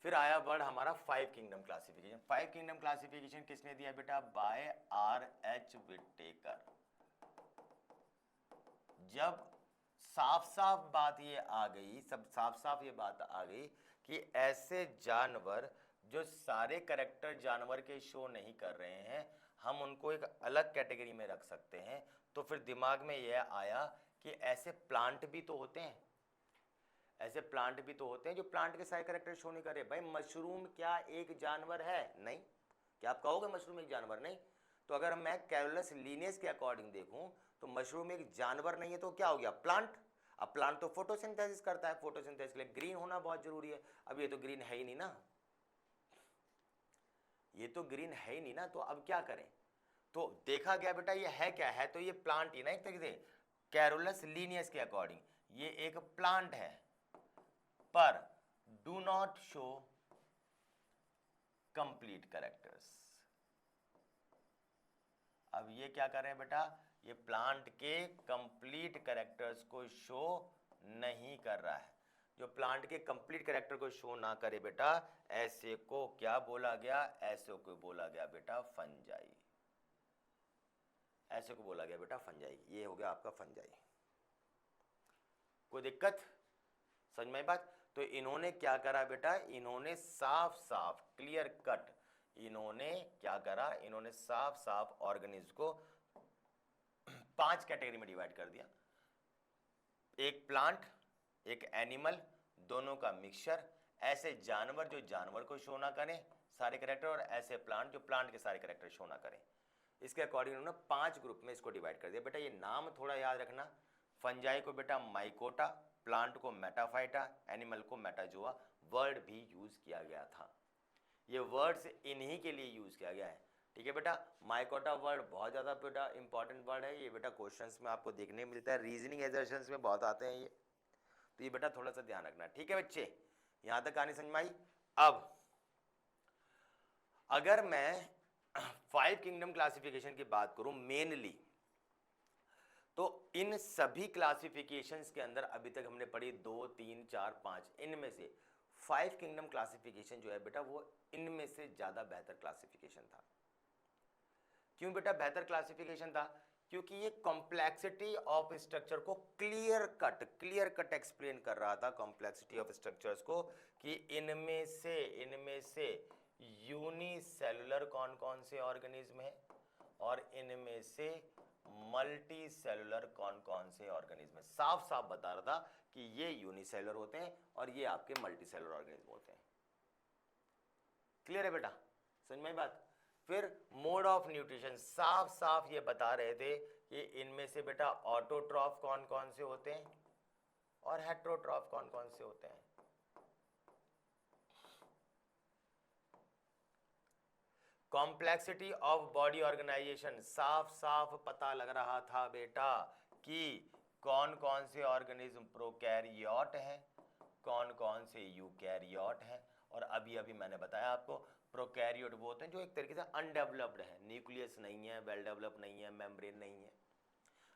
A: फिर आया वर्ड हमारा 5 किंगडम क्लासिफिकेशन। 5 किंगडम क्लासिफिकेशन किसने दिया बेटा, बाय R.H. विटेकर। जब साफ साफ बात ये आ गई, सब साफ साफ ये बात आ गई कि ऐसे जानवर जो सारे कैरेक्टर जानवर के शो नहीं कर रहे हैं, हम उनको एक अलग कैटेगरी में रख सकते हैं, तो फिर दिमाग में यह आया कि ऐसे प्लांट भी तो होते हैं, ऐसे प्लांट भी तो होते हैं जो प्लांट के सारे कैरेक्टर शो नहीं कर रहे। भाई मशरूम क्या एक जानवर है? नहीं। क्या आप कहोगे मशरूम एक जानवर? नहीं। तो अगर मैं कैरोलस लीनियस के अकॉर्डिंग देखूं तो मशरूम एक जानवर नहीं है तो क्या हो गया, प्लांट। अब प्लांट तो फोटोसिंथेसिस करता है, फोटोसिंथेसिस के लिए ग्रीन होना बहुत जरूरी है। अब ये तो ग्रीन है ही नहीं ना, ये तो ग्रीन है ही नहीं ना, तो अब क्या करें। तो देखा गया बेटा ये है क्या है, तो ये प्लांट ही ना एक तरीके से, कैरोलस लीनियस के अकॉर्डिंग ये एक प्लांट है, पर do not show complete characters. अब ये क्या कर रहे हैं बेटा, ये प्लांट के कंप्लीट कैरेक्टर्स को शो नहीं कर रहा है। जो प्लांट के कंप्लीट कैरेक्टर को शो ना करे बेटा, ऐसे को क्या बोला गया, ऐसे को बोला गया बेटा फंजाई। ऐसे को बोला गया बेटा फंजाई। ये हो गया आपका फंजाई। कोई दिक्कत समझ में बात? तो इन्होंने क्या करा बेटा, इन्होंने साफ साफ क्लियर कट, इन्होंने क्या करा, इन्होंने साफ साफ ऑर्गेनिज्म को 5 कैटेगरी में डिवाइड कर दिया। एक प्लांट, एक एनिमल, दोनों का मिक्सचर, ऐसे जानवर जो जानवर को शो ना करें सारे कैरेक्टर, और ऐसे प्लांट जो प्लांट के सारे कैरेक्टर शो ना करें। इसके अकॉर्डिंग उन्होंने 5 ग्रुप में इसको डिवाइड कर दिया। बेटा ये नाम थोड़ा याद रखना, फंजाई को बेटा माइकोटा, प्लांट को मेटाफाइटा, एनिमल को मेटाजोआ। वर्ड भी यूज किया गया था, ये वर्ड्स इन्हीं के लिए यूज किया गया है, ठीक है बेटा। माइकोटा वर्ड बहुत ज़्यादा बेटा इंपॉर्टेंट वर्ड है, ये बेटा क्वेश्चंस में आपको देखने मिलता है, रीजनिंग एजर्शंस में बहुत आते हैं ये, तो ये बेटा थोड़ा सा ध्यान रखना, ठीक है बच्चे। यहां तक कहानी समझ में आई। अब अगर मैं 5 किंगडम क्लासिफिकेशन की बात करूं मेनली, तो इन सभी क्लासिफिकेशंस के अंदर अभी तक हमने पढ़ी 2, 3, 4, 5, इनमें से फाइव किंगडम क्लासिफिकेशन जो है बेटा वो इनमें से ज़्यादा बेहतर क्लासिफिकेशन था। क्यों बेटा बेहतर क्लासिफिकेशन था? क्योंकि ये कॉम्प्लेक्सिटी ऑफ स्ट्रक्चर को क्लियर कट एक्सप्लेन कर रहा था, कॉम्प्लेक्सिटी ऑफ स्ट्रक्चर्स को, कि इनमें से यूनिसेलुलर कौन कौन से ऑर्गेनिज्म है और इनमें से मल्टी सेलुलर कौन कौन से ऑर्गेनिज्म है। साफ साफ बता रहा था कि ये यूनिसेलुलर होते हैं और ये आपके मल्टी सेलुलर ऑर्गेनिज्म होते हैं। क्लियर है बेटा? समझ में बात? फिर मोड ऑफ न्यूट्रिशन साफ साफ ये बता रहे थे कि इनमें से बेटा ऑटोट्रॉफ कौन कौन से होते हैं और हेट्रोट्रॉफ कौन कौन से होते हैं। कॉम्प्लेक्सिटी ऑफ बॉडी ऑर्गेनाइजेशन साफ साफ पता लग रहा था बेटा कि कौन कौन से ऑर्गेनिज्म प्रोकैरियोट हैं, कौन कौन से यूकैरियोट हैं। और अभी अभी मैंने बताया आपको प्रोकैरियोट वो होते हैं जो एक तरीके से अनडेवलप्ड है, न्यूक्लियस नहीं है, वेल डेवलप नहीं है, मेम्ब्रेन नहीं है।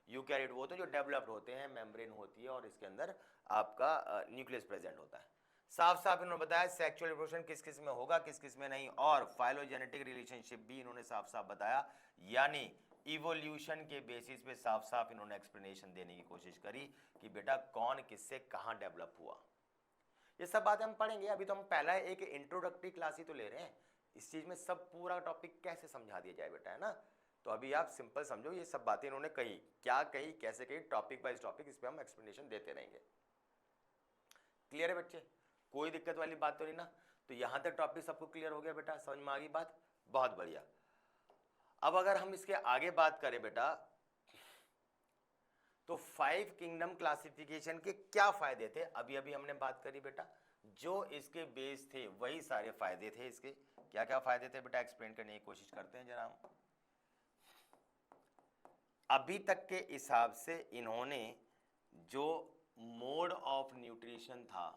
A: यूकैरियोट वो होते हैं जो डेवलप्ड होते हैं, मेम्ब्रेन होती है और इसके अंदर आपका न्यूक्लियस प्रेजेंट होता है। साफ साफ इन्होंने बताया सेक्सुअल रिप्रोडक्शन किस किस में होगा, किस किस में नहीं, और फाइलोजेनेटिक रिलेशनशिप भी इन्होंने साफ साफ बताया, यानी इवोल्यूशन के बेसिस पे साफ साफ इन्होंने एक्सप्लेनेशन देने की कोशिश करी कि बेटा कौन किससे कहां डेवलप हुआ। ये सब बातें हम पढ़ेंगे, अभी तो हम पहला एक इंट्रोडक्टरी क्लास ही तो ले रहे हैं। इस चीज में सब पूरा टॉपिक कैसे समझा दिया जाए बेटा, है ना? तो अभी आप सिंपल समझो, ये सब बातें इन्होंने कही, क्या कही, कैसे कही, टॉपिक वाइज टॉपिक, इस पर हम एक्सप्लेनेशन देते रहेंगे। क्लियर है बच्चे? कोई दिक्कत वाली बात तो नहीं ना? तो यहां तक टॉपिक सबको क्लियर हो गया बेटा, समझ में आ गई बात? बहुत बढ़िया। अब अगर हम इसके आगे बात करें बेटा, तो फाइव किंगडम क्लासिफिकेशन के क्या फायदे थे, अभी अभी हमने बात करी बेटा। जो इसके बेस थे वही सारे फायदे थे इसके। क्या क्या फायदे थे बेटा, एक्सप्लेन करने की कोशिश करते हैं जरा हम। अभी तक के हिसाब से इन्होंने जो मोड ऑफ न्यूट्रिशन था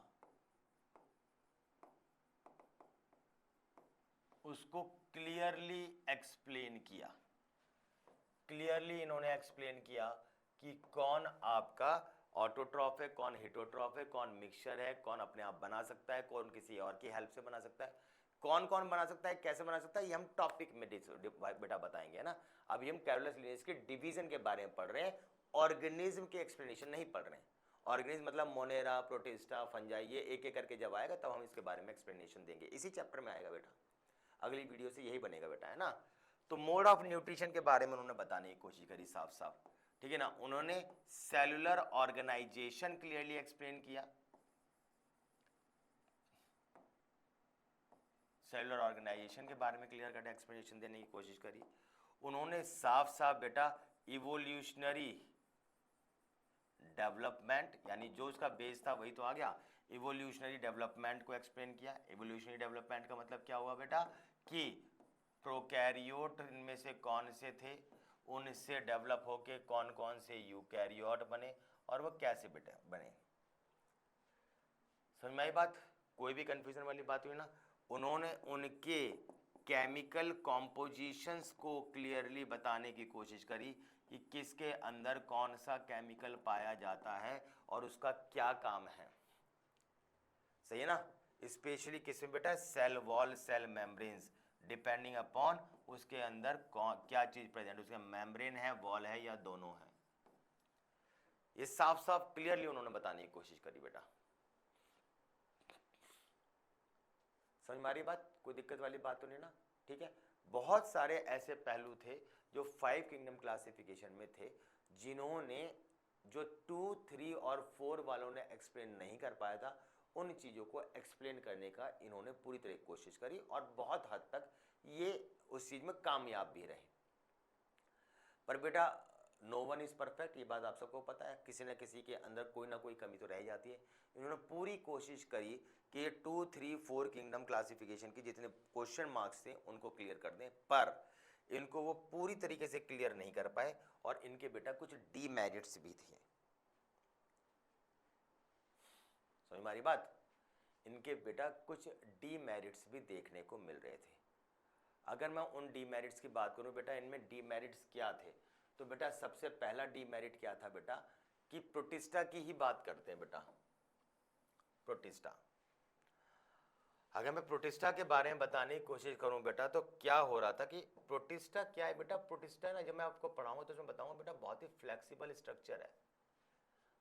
A: उसको क्लियरली एक्सप्लेन किया। क्लियरली इन्होंने एक्सप्लेन किया कि कौन आपका ऑटोट्रॉफ है, कौन हेटरोट्रॉफ है, कौन मिक्सचर है, कौन अपने आप बना सकता है, कौन किसी और की हेल्प से बना सकता है, कौन कौन बना सकता है, कैसे बना सकता है, ये हम टॉपिक में बेटा बताएंगे, है ना? अभी हम कैरोलस लिनेज के डिवीजन के बारे में पढ़ रहे हैं, ऑर्गेनिज्म के एक्सप्लेनेशन नहीं पढ़ रहे हैं। ऑर्गेनिज्म मतलब मोनेरा, प्रोटिस्टा, फंजाई, ये एक एक करके जब आएगा तब हम इसके बारे में एक्सप्लेनेशन देंगे, इसी चैप्टर में आएगा बेटा, अगली वीडियो से यही बनेगा बेटा, है ना? तो मोड ऑफ न्यूट्रिशन के बारे में उन्होंने बताने की कोशिश करी साफ साफ, ठीक है ना? उन्होंने सेलुलर ऑर्गेनाइजेशन क्लियरली एक्सप्लेन किया, सेलुलर ऑर्गेनाइजेशन के बारे में क्लियर कट एक्सप्लेनेशन देने की कोशिश करी। उन्होंने साफ साफ बेटा इवोल्यूशनरी डेवलपमेंट, यानी जो उसका बेस था वही तो आ गया, इवोल्यूशनरी डेवलपमेंट को एक्सप्लेन किया। इवोल्यूशनरी डेवलपमेंट का मतलब क्या हुआ बेटा, कि प्रोकैरियोट इनमें से कौन से थे, उनसे डेवलप होके कौन कौन से यूकैरियोट बने और वो कैसे बेटा बने। समझ में आई बात? कोई भी कंफ्यूजन वाली बात हुई ना? उन्होंने उनके केमिकल कॉम्पोजिशंस को क्लियरली बताने की कोशिश करी कि किसके अंदर कौन सा केमिकल पाया जाता है और उसका क्या काम है। सही है ना? स्पेशली किसमें बेटा, cell wall, cell membranes, depending upon उसके अंदर क्या चीज प्रेजेंट, उसका मेम्ब्रेन है, वॉल है या दोनों है। ये साफ साफ क्लियरली उन्होंने बताने की कोशिश करी बेटा। समझ में आ रही बात? कोई दिक्कत वाली बात तो नहीं ना? ठीक है। बहुत सारे ऐसे पहलू थे जो फाइव किंगडम क्लासिफिकेशन में थे, जिन्होंने जो 2, 3 और 4 वालों ने एक्सप्लेन नहीं कर पाया था, उन चीज़ों को एक्सप्लेन करने का इन्होंने पूरी तरह कोशिश करी और बहुत हद तक ये उस चीज़ में कामयाब भी रहे। पर बेटा नो वन इज़ परफेक्ट, ये बात आप सबको पता है, किसी न किसी के अंदर कोई ना कोई कमी तो रह जाती है। इन्होंने पूरी कोशिश करी कि ये 2, 3, 4 किंगडम क्लासिफिकेशन की जितने क्वेश्चन मार्क्स थे उनको क्लियर कर दें, पर इनको वो पूरी तरीके से क्लियर नहीं कर पाए और इनके बेटा कुछ डीमेरिट्स भी थे। समझ में आ रही बात? इनके बेटा कुछ डीमेरिट्स भी देखने को मिल रहे थे। अगर मैं उन डीमेरिट्स की बात करूं बेटा, इनमें डीमेरिट्स क्या थे, तो बेटा सबसे पहला डीमेरिट क्या था बेटा, कि प्रोटिस्टा की ही बात करते हैं बेटा। प्रोटिस्टा अगर मैं प्रोटिस्टा के बारे में बताने की कोशिश करूं बेटा, तो क्या हो रहा था कि प्रोटिस्टा क्या है बेटा, प्रोटिस्टा ना जब मैं आपको पढ़ाऊंगा तो उसमें बताऊंगा बेटा बहुत ही फ्लेक्सिबल स्ट्रक्चर है,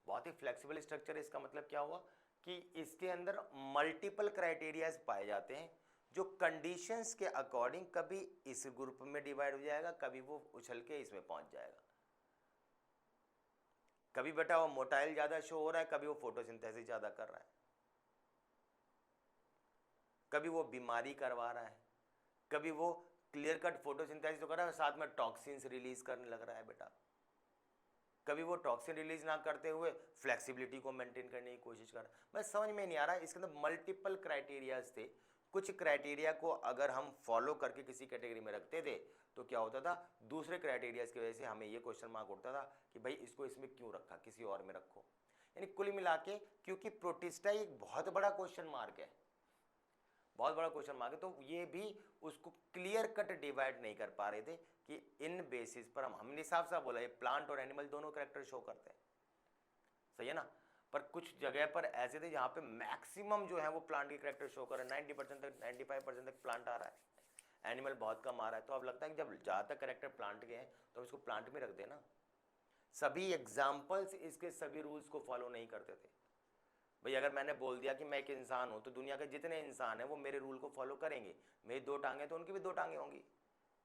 A: बहुत ही फ्लेक्सिबल स्ट्रक्चर है। इसका मतलब क्या हुआ कि इसके अंदर मल्टीपल क्राइटेरियाज पाए जाते हैं जो कंडीशंस के अकॉर्डिंग कभी इस ग्रुप में डिवाइड हो जाएगा, कभी वो उछल के इसमें पहुंच जाएगा। कभी बेटा वो मोटाइल ज्यादा शो हो रहा है, कभी वो फोटोसिंथेसिस ज्यादा कर रहा है, कभी वो बीमारी करवा रहा है, कभी वो क्लियर कट फोटोसिंथेसिस तो कर रहा है साथ में टॉक्सिन्स रिलीज करने लग रहा है बेटा, कभी वो टॉक्सिन रिलीज ना करते हुए फ्लेक्सिबिलिटी को मेंटेन करने की कोशिश कर रहा है। मैं समझ में नहीं आ रहा, इसके अंदर मल्टीपल क्राइटेरियाज थे। कुछ क्राइटेरिया को अगर हम फॉलो करके किसी कैटेगरी में रखते थे तो क्या होता था, दूसरे क्राइटेरियाज की वजह से हमें ये क्वेश्चन मार्क उठता था कि भाई इसको इसमें क्यों रखा, किसी और में रखो। यानी कुल मिला के क्योंकि प्रोटिस्टा एक बहुत बड़ा क्वेश्चन मार्क है, बहुत बड़ा क्वेश्चन मार्क है, तो ये भी उसको क्लियर कट डिवाइड नहीं कर पा रहे थे कि इन बेसिस पर हमने साफ साफ बोला ये प्लांट और एनिमल दोनों कैरेक्टर शो करते हैं, सही है ना। पर कुछ जगह पर ऐसे थे जहां पे मैक्सिमम जो है वो प्लांट के कैरेक्टर शो कर रहे हैं, 90% तक 95% तक प्लांट आ रहा है, एनिमल बहुत कम आ रहा है। तो अब लगता है कि जब ज़्यादातर कैरेक्टर प्लांट के हैं तो इसको प्लांट में रख देना। सभी एग्जाम्पल्स इसके सभी रूल्स को फॉलो नहीं करते थे। भाई अगर मैंने बोल दिया कि मैं एक इंसान हूं तो दुनिया के जितने इंसान हैं वो मेरे रूल को फॉलो करेंगे। मेरी 2 टांगें तो उनकी भी 2 टांगें होंगी,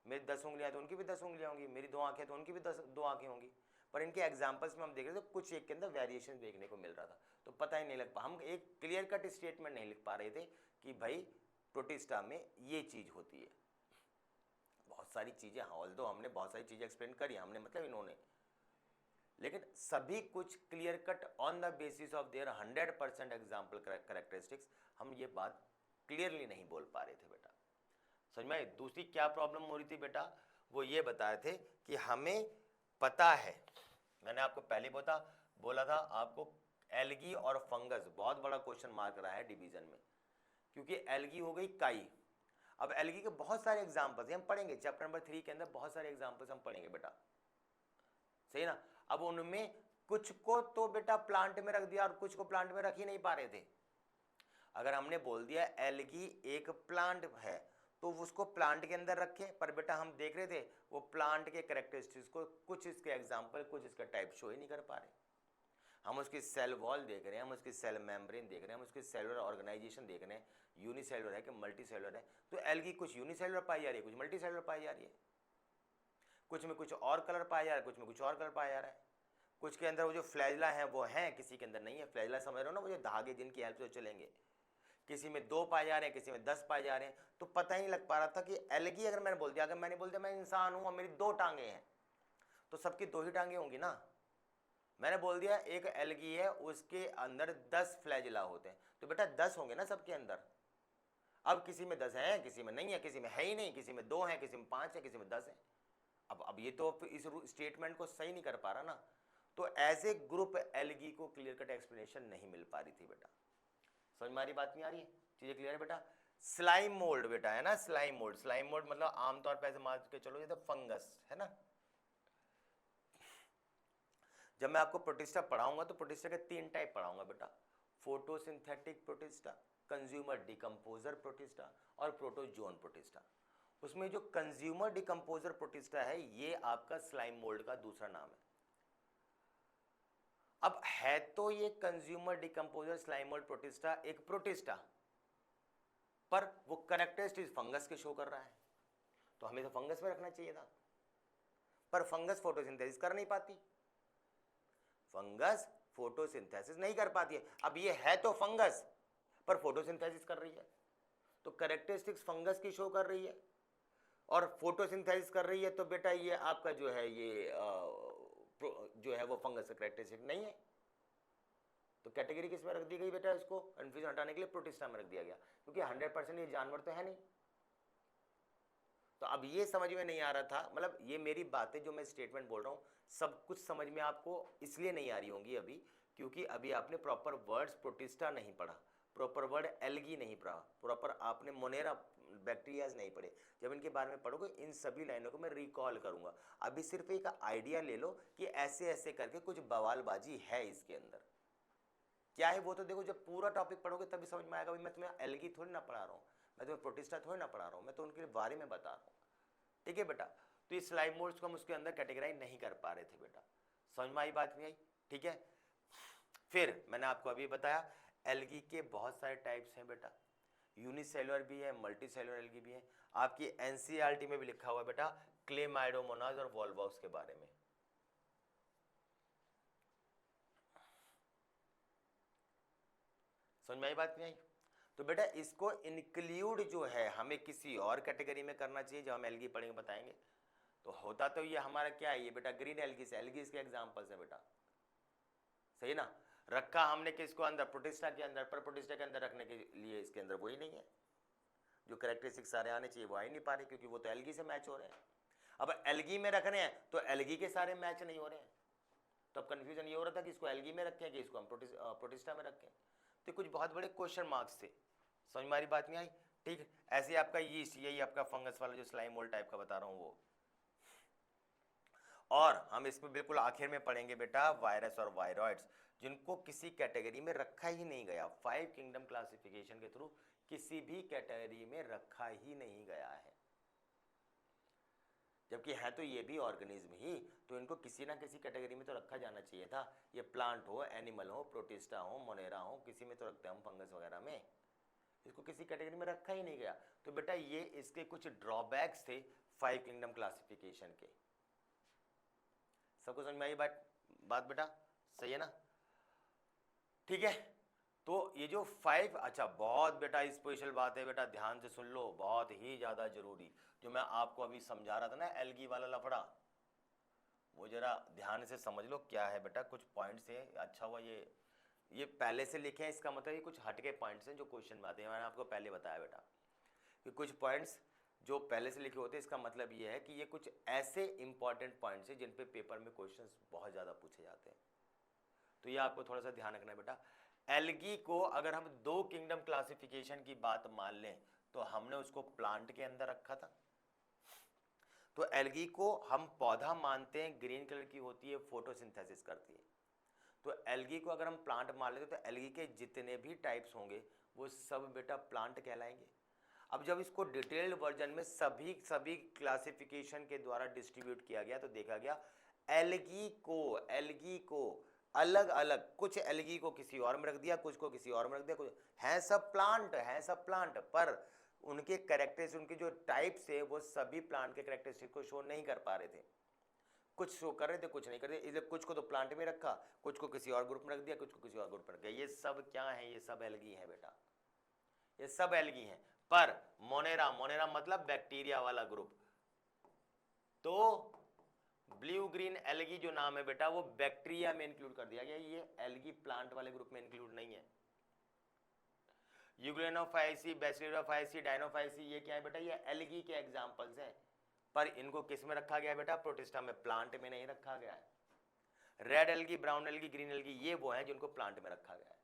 A: मेरी 10 उंगलियां तो उनकी भी 10 उंगलियां होंगी, मेरी 2 आंखें तो उनकी भी 2 आंखें होंगी। पर इनके एग्जाम्पल्स में हम देख रहे थे कुछ एक के अंदर वेरिएशन देखने को मिल रहा था, तो पता ही नहीं लग पा, हम एक क्लियर कट स्टेटमेंट नहीं लिख पा रहे थे कि भाई प्रोटिस्टा में ये चीज़ होती है। बहुत सारी चीज़ें, ऑल्दो हमने बहुत सारी चीज़ें एक्सप्लेन करी हमने, मतलब इन्होंने, लेकिन सभी कुछ clear cut on the basis of their 100% example characteristics हम ये बात क्लियरली नहीं बोल पा रहे थे बेटा, समझ में। दूसरी क्या प्रॉब्लम हो रही थी बेटा, वो ये बताए थे कि हमें पता है, मैंने आपको पहले बोला था आपको एल्गी और फंगस बहुत बड़ा क्वेश्चन मार्क रहा है डिवीजन में, क्योंकि एल्गी हो गई काई। अब एल्गी के बहुत सारे एग्जाम्पल्स हम पढ़ेंगे चैप्टर नंबर 3 के अंदर, बहुत सारे एग्जाम्पल्स हम पढ़ेंगे बेटा, सही ना। अब उनमें कुछ को तो बेटा प्लांट में रख दिया और कुछ को प्लांट में रख ही नहीं पा रहे थे। अगर हमने बोल दिया एल्गी एक प्लांट है तो उसको प्लांट के अंदर रखें, पर बेटा हम देख रहे थे वो प्लांट के कैरेक्टरिस्टिक्स को, कुछ इसके एग्जाम्पल, कुछ इसका टाइप शो ही नहीं कर पा रहे। हम उसकी सेल वॉल देख रहे हैं, हम उसकी सेल मेम्ब्रेन देख रहे हैं, हम उसकी सेलुलर ऑर्गेनाइजेशन देख रहे हैं, यूनिसेलुलर है कि मल्टी सेलुलर है। तो एल्गी कुछ यूनिसेलुलर पाई जा रही है, कुछ मल्टी सेलुलर पाई जा रही है, कुछ में कुछ और कलर पाया जा रहा है, कुछ में कुछ और कलर पाया जा रहा है। कुछ के अंदर वो जो फ्लैजिला है वो है, किसी के अंदर नहीं है। फ्लैजिला समझ रहे हो ना, वो जो धागे जिनकी हेल्प से चलेंगे, किसी में 2 पाए जा रहे हैं, किसी में 10 पाए जा रहे हैं। तो पता ही नहीं लग पा रहा था कि एल्गी, अगर मैंने बोल दिया, अगर मैंने बोल दिया मैं इंसान हूं और मेरी 2 टांगे हैं तो सबकी 2 ही टांगे होंगी ना। मैंने बोल दिया एक एल्गी है उसके अंदर 10 फ्लैजिला होते हैं तो बेटा 10 होंगे ना सबके अंदर। अब किसी में 10 है, किसी में नहीं है, किसी में है ही नहीं, किसी में 2 है, किसी में 5 है, किसी में 10 है। अब ये तो इस स्टेटमेंट को सही नहीं कर पा रहा ना। तो एज ए ग्रुप एल्गी को क्लियर कट एक्सप्लेनेशन नहीं मिल पा रही थी बेटा। समझ में आ रही बात, नहीं आ रही है, चीजें क्लियर है बेटा। स्लाइम मोल्ड बेटा है ना, स्लाइम मोल्ड, स्लाइम मोल्ड मतलब आमतौर पर ऐसे मान के चलो ये तो फंगस है ना। जब मैं आपको प्रोटिस्टा पढ़ाऊंगा तो प्रोटिस्टा के 3 टाइप पढ़ाऊंगा बेटा, photosynthetic protista, consumer decomposer protista और प्रोटोजोन प्रोटिस्टा। उसमें जो कंज्यूमर डिकम्पोजर प्रोटिस्टा है ये आपका स्लाइम मोल्ड का दूसरा नाम है। अब है तो ये consumer decomposer slime mould protista एक प्रोटिस्टा, पर वो कैरेक्टरिस्टिक्स फंगस के शो कर रहा है, तो हमें तो फंगस में रखना चाहिए था। पर फंगस फोटोसिंथेसिस कर नहीं पाती, फंगस फोटोसिंथेसिस नहीं कर पाती है। अब ये है तो फंगस पर फोटोसिंथेसिस कर रही है, तो कैरेक्टरिस्टिक्स फंगस की शो कर रही है और फोटोसिंथेसिस कर रही है, तो बेटा ये आपका जो है ये जो है वो फंगस का कैरेक्टरिस्टिक नहीं है। तो कैटेगरी किस में रख दी गई बेटा, इसको कंफ्यूजन हटाने के लिए प्रोटिस्टा में रख दिया गया, क्योंकि 100% ये जानवर तो है नहीं। तो अब ये समझ में नहीं आ रहा था, मतलब ये मेरी बातें जो मैं स्टेटमेंट बोल रहा हूँ सब कुछ समझ में आपको इसलिए नहीं आ रही होंगी अभी, क्योंकि अभी आपने प्रॉपर वर्ड्स प्रोटिस्टा नहीं पढ़ा, प्रॉपर वर्ड एल्गी नहीं पढ़ा, प्रॉपर आपने मोनेरा बैक्टीरियाज नहीं पढ़े। जब इनके बारे में पढ़ोगे इन सभी लाइनों को मैं रिकॉल करूंगा। अभी सिर्फ एक आइडिया ले लो कि ऐसे ऐसे करके कुछ बवालबाजी है इसके अंदर, क्या है वो तो देखो, जब पूरा टॉपिक पढ़ोगे तभी समझ में आएगा। भाई मैं तुम्हें एल्गी थोड़ी ना पढ़ा रहा हूँ, मैं तुम्हें प्रोटिस्टा थोड़ी ना पढ़ा रहा हूँ, मैं तो उनके बारे में बता रहा हूँ। ठीक है बेटा, तो ये स्लाइम मोल्ड्स को हम उसके अंदर कैटेगराइज नहीं कर पा रहे थे बेटा, समझ में आई बात नहीं आई? ठीक है, फिर मैंने आपको अभी बताया एल्गी के बहुत सारे टाइप्स हैं बेटा, यूनिसेलुलर भी है, मल्टी सेलुलर एल्गी भी है। आपकी एनसीईआरटी में भी लिखा हुआ है बेटा क्लेमाइडोमोनास और वॉल्वॉक्स के बारे में। समझ में आई बात नहीं आई? तो बेटा इसको इंक्लूड जो है हमें किसी और कैटेगरी में करना चाहिए, जब हम एल्गी पढ़ेंगे बताएंगे। तो होता तो ये हमारा क्या है, ये बेटा ग्रीन एल्गीज, एल्गीज के एग्जांपल्स है बेटा, सही ना। रखा हमने किसको अंदर, प्रोटिस्टा के अंदर, पर प्रोटिस्टा के अंदर रखने के लिए इसके अंदर वही नहीं है, जो कैरेक्टरिस्टिक्स सारे आने चाहिए वो आ ही नहीं पा रहे, क्योंकि वो तो एल्गी से मैच हो रहे हैं। अब एल्गी में रख रहे हैं तो एल्गी के सारे मैच नहीं हो रहे हैं, तो अब कंफ्यूजन ये हो रहा था कि इसको एल्गी में रखें कि इसको हम प्रोटिस्टा में रखें। तो कुछ बहुत बड़े क्वेश्चन मार्क्स थे, समझ में हमारी बात नहीं आई? ठीक, ऐसे आपका यीस्ट, यही आपका फंगस वाला जो स्लाइम मोल्ड टाइप का बता रहा हूँ वो। और हम इसमें बिल्कुल आखिर में पढ़ेंगे बेटा वायरस और वायरॉइड्स, जिनको किसी कैटेगरी में रखा ही नहीं गया, 5 किंगडम क्लासिफिकेशन के थ्रू किसी भी कैटेगरी में रखा ही नहीं गया है, जबकि है तो ये भी ऑर्गेनिज्म ही, तो इनको किसी ना किसी कैटेगरी में तो रखा जाना चाहिए था। ये प्लांट हो, एनिमल हो, प्रोटिस्टा हो, मोनेरा हो, किसी में तो रखते हैं हम, फंगस वगैरह में, इसको किसी कैटेगरी में रखा ही नहीं गया। तो बेटा ये इसके कुछ ड्रॉबैक्स थे 5 किंगडम क्लासिफिकेशन के। सबको समझ में आई बात बेटा, सही है ना? ठीक है, तो ये जो 5, अच्छा बहुत बेटा स्पेशल बात है बेटा, ध्यान से सुन लो, बहुत ही ज्यादा जरूरी, जो मैं आपको अभी समझा रहा था ना एल्गी वाला लफड़ा, वो जरा ध्यान से समझ लो क्या है बेटा, कुछ पॉइंट्स है। अच्छा हुआ ये पहले से लिखे हैं, इसका मतलब ये कुछ हटके पॉइंट्स हैं जो क्वेश्चन में आते हैं। मैंने आपको पहले बताया बेटा कि कुछ पॉइंट्स जो पहले से लिखे होते हैं, इसका मतलब ये है कि ये कुछ ऐसे इंपॉर्टेंट पॉइंट्स हैं जिन पे पेपर में क्वेश्चंस बहुत ज़्यादा पूछे जाते हैं। तो ये आपको थोड़ा सा ध्यान रखना है बेटा। एल्गी को अगर हम 2 किंगडम क्लासिफिकेशन की बात मान लें तो हमने उसको प्लांट के अंदर रखा था। तो एल्गी को हम पौधा मानते हैं, ग्रीन कलर की होती है, फोटोसिंथेसिस करती है। तो एल्गी को अगर हम प्लांट मान लेते तो एल्गी के जितने भी टाइप्स होंगे वो सब बेटा प्लांट कहलाएंगे। अब जब इसको डिटेल्ड वर्जन में सभी क्लासिफिकेशन के द्वारा डिस्ट्रीब्यूट किया गया तो देखा गया एल्गी को अलग अलग, कुछ एल्गी को किसी और में रख दिया, कुछ को किसी और में रख दिया, कुछ हैं सब प्लांट, पर उनके कैरेक्टरिस्टिक्स, उनके जो टाइप्स है वो सभी प्लांट के कैरेक्टरिस्टिक्स को शो नहीं कर पा रहे थे। कुछ शो कर रहे थे, कुछ नहीं कर रहे थे, इसलिए कुछ को तो प्लांट में रखा, कुछ को किसी और ग्रुप में रख दिया, कुछ को किसी और ग्रुप में रख दिया। ये सब क्या है, ये सब एल्गी है बेटा, ये सब एल्गी हैं। पर मोनेरा मतलब बैक्टीरिया वाला ग्रुप, तो ब्लू ग्रीन एल्गी जो नाम है बेटा वो बैक्टीरिया में इंक्लूड कर दिया गया, ये एल्गी प्लांट वाले ग्रुप में इंक्लूड नहीं है। यूग्लेनोफाइसी, बैसिलोफाइसी, डायनोफाइसी, ये क्या है बेटा, ये एल्गी के एग्जांपल्स हैं, पर इनको किस में रखा गया है बेटा, प्रोटिस्टा में, प्लांट में नहीं रखा गया है। Red algae, brown algae, green algae, ये वो हैं जिनको प्लांट में रखा गया है।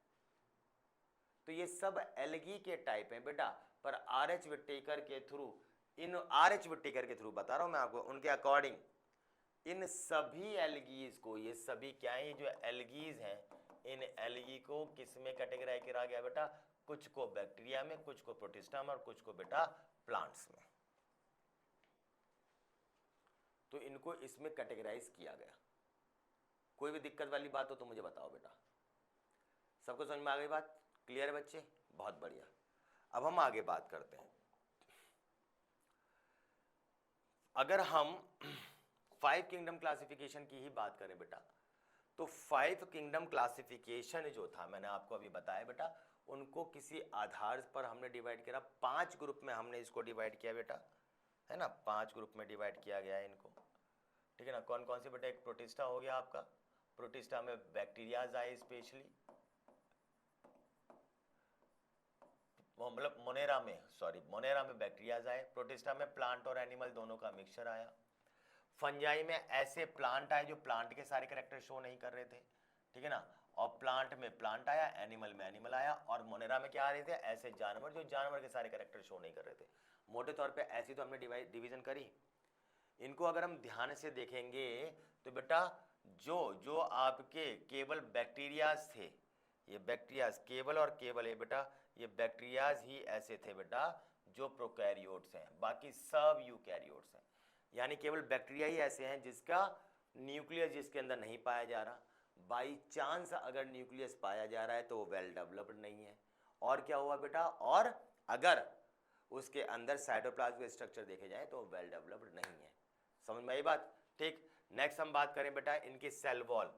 A: तो ये सब एल्गी के टाइप हैं बेटा, पर आर.एच. विट्टेकर के थ्रू, इन आर.एच. विट्टेकर के थ्रू बता रहा हूं मैं आपको, उनके अकॉर्डिंग इन सभी एल्गीज को, ये सभी क्या है, जो एल्गीज हैं, इन एल्गी को किस में कैटेगराइज करा गया बेटा, कुछ को बैक्टीरिया में, कुछ को प्रोटिस्टा में, और कुछ को बेटा प्लांट्स में। तो इनको इसमें कैटेगराइज किया गया। कोई भी दिक्कत वाली बात हो तो मुझे बताओ बेटा। सबको समझ में आ गई बात? क्लियर है बच्चे? बहुत बढ़िया। अब हम आगे बात करते हैं। अगर हम 5 किंगडम क्लासिफिकेशन की ही बात करें बेटा, तो 5 किंगडम क्लासिफिकेशन जो था, मैंने आपको अभी बताया बेटा, उनको किसी आधार पर हमने डिवाइड किया, 5 ग्रुप में हमने इसको डिवाइड किया बेटा, है ना, 5 ग्रुप में डिवाइड किया गया है इनको। ठीक है ना, कौन कौन से बेटा, एक प्रोटिस्टा हो गया आपका, प्रोटिस्टा में बैक्टीरियाज आए स्पेशली, मतलब मोनेरा में बैक्टीरियाज आए, प्रोटिस्टा में प्लांट और एनिमल दोनों का मिक्सचर आया, फंजाई में ऐसे प्लांट आए जो प्लांट के सारे कैरेक्टर शो नहीं कर रहे थे, ठीक है ना, और प्लांट में प्लांट आया, एनिमल में एनिमल आया, और मोनेरा में क्या आ रहे थे, ऐसे जानवर जो जानवर के सारे कैरेक्टर शो नहीं कर रहे थे। मोटे तौर पे ऐसी तो हमने डिवीजन करी। इनको अगर हम ध्यान से देखेंगे तो बेटा जो जो आपके केवल बैक्टीरियाज थे, ये बैक्टीरियाज केवल और केवल ये बेटा, ये बैक्टीरियाज ही ऐसे थे बेटा जो प्रोकैरियोट्स हैं, बाकी सब यूकैरियोट्स हैं। यानी केवल बैक्टीरिया ही ऐसे हैं जिसका न्यूक्लियस जिसके अंदर नहीं पाया जा रहा। बाई चांस अगर न्यूक्लियस पाया जा रहा है तो वो वेल डेवलप्ड नहीं है। और क्या हुआ बेटा, और अगर उसके अंदर साइटोप्लाज्मिक स्ट्रक्चर देखे जाए तो वेल डेवलप्ड नहीं है। समझ में आई बात? ठीक। नेक्स्ट हम बात करें बेटा इनकी सेल वॉल।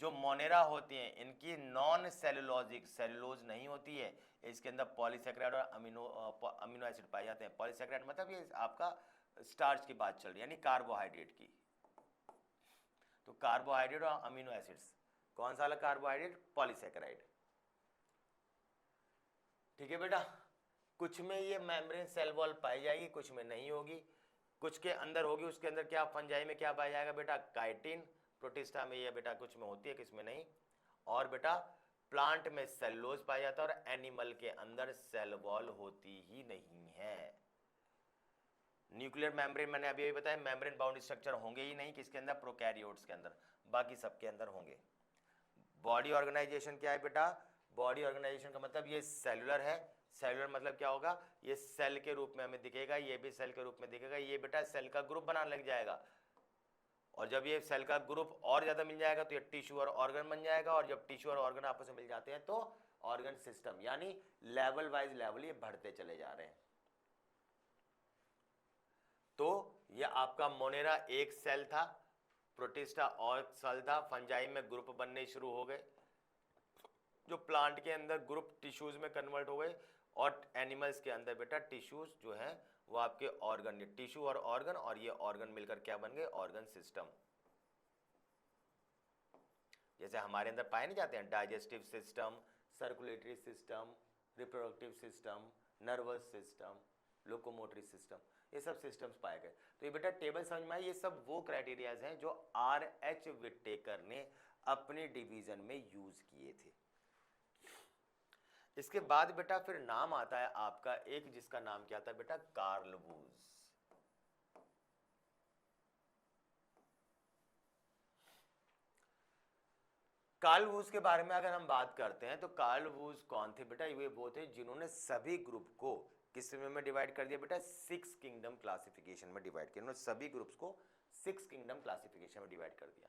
A: जो मोनेरा होती हैं इनकी नॉन सेलुलोजिक, सेलुलोज नहीं होती है, इसके अंदर पॉलीसेकेराइड और अमीनो एसिड पाए जाते हैं। पॉलीसेकेराइड मतलब ये आपका स्टार्च की बात चल रही है, यानी कार्बोहाइड्रेट की। तो कार्बोहाइड्रेट और अमीनो एसिड्स, कौन सा वाला कार्बोहाइड्रेट? पॉलीसेकेराइड। ठीक है बेटा। कुछ में ये मेम्ब्रेन सेल वॉल पाई जाएगी, कुछ में नहीं होगी, कुछ के अंदर होगी। उसके अंदर क्या, फंजाई में क्या पाया जाएगा बेटा? काइटिन। प्रोटिस्टा में ये बेटा कुछ में होती है, किस में नहीं। और बेटा प्लांट में सेलुलोज पाया जाता है और एनिमल के अंदर सेल वॉल होती ही नहीं है। न्यूक्लियर मेम्ब्रेन मैंने अभी बताया, मेम्ब्रेन बाउंड स्ट्रक्चर होंगे ही नहीं, किसके अंदर? प्रोकैरियोट्स के अंदर, बाकी सबके अंदर होंगे। बॉडी ऑर्गेनाइजेशन क्या है बेटा? बॉडी ऑर्गेनाइजेशन का मतलब ये सेलुलर है। सेलुलर मतलब क्या होगा? ये सेल के रूप में हमें दिखेगा, ये भी सेल के रूप में दिखेगा, ये बेटा सेल का ग्रुप बनाने लग जाएगा। और जब ये सेल का ग्रुप और ज्यादा मिल जाएगा तो ये टिश्यू और ऑर्गन बन जाएगा, और जब टिश्यू और ऑर्गन आपस में मिल जाते हैं तो ऑर्गन सिस्टम, यानी लेवल वाइज लेवल ये बढ़ते चले जा रहे हैं। तो ये आपका मोनेरा एक सेल था, प्रोटिस्टा और सेल था, फंजाई में ग्रुप बनने शुरू हो गए, जो प्लांट के अंदर ग्रुप टिश्यूज में कन्वर्ट हो गए, और एनिमल्स के अंदर बेटा टिश्यूज जो है वो आपके ऑर्गन, ये टिश्यू और ये ऑर्गन मिलकर क्या बन गए? Organ system. जैसे हमारे अंदर पाए नहीं जाते हैं digestive system, circulatory system, reproductive system, nervous system, locomotory system, ये सब सिस्टम्स पाए गए। तो ये बेटा टेबल समझ में आई, ये सब वो क्राइटेरियाज हैं जो R.H. विटेकर ने अपने डिवीजन में यूज किए थे। इसके बाद बेटा फिर नाम आता है आपका एक, जिसका नाम क्या था बेटा? Karl whose. कार्ल वूज के बारे में अगर हम बात करते हैं तो कार्ल वूज कौन थे बेटा? ये वो थे जिन्होंने सभी ग्रुप को किस में डिवाइड कर दिया बेटा? 6 किंगडम क्लासिफिकेशन में डिवाइड किया। इन्होंने सभी ग्रुप्स को 6 किंगडम क्लासिफिकेशन में डिवाइड कर दिया।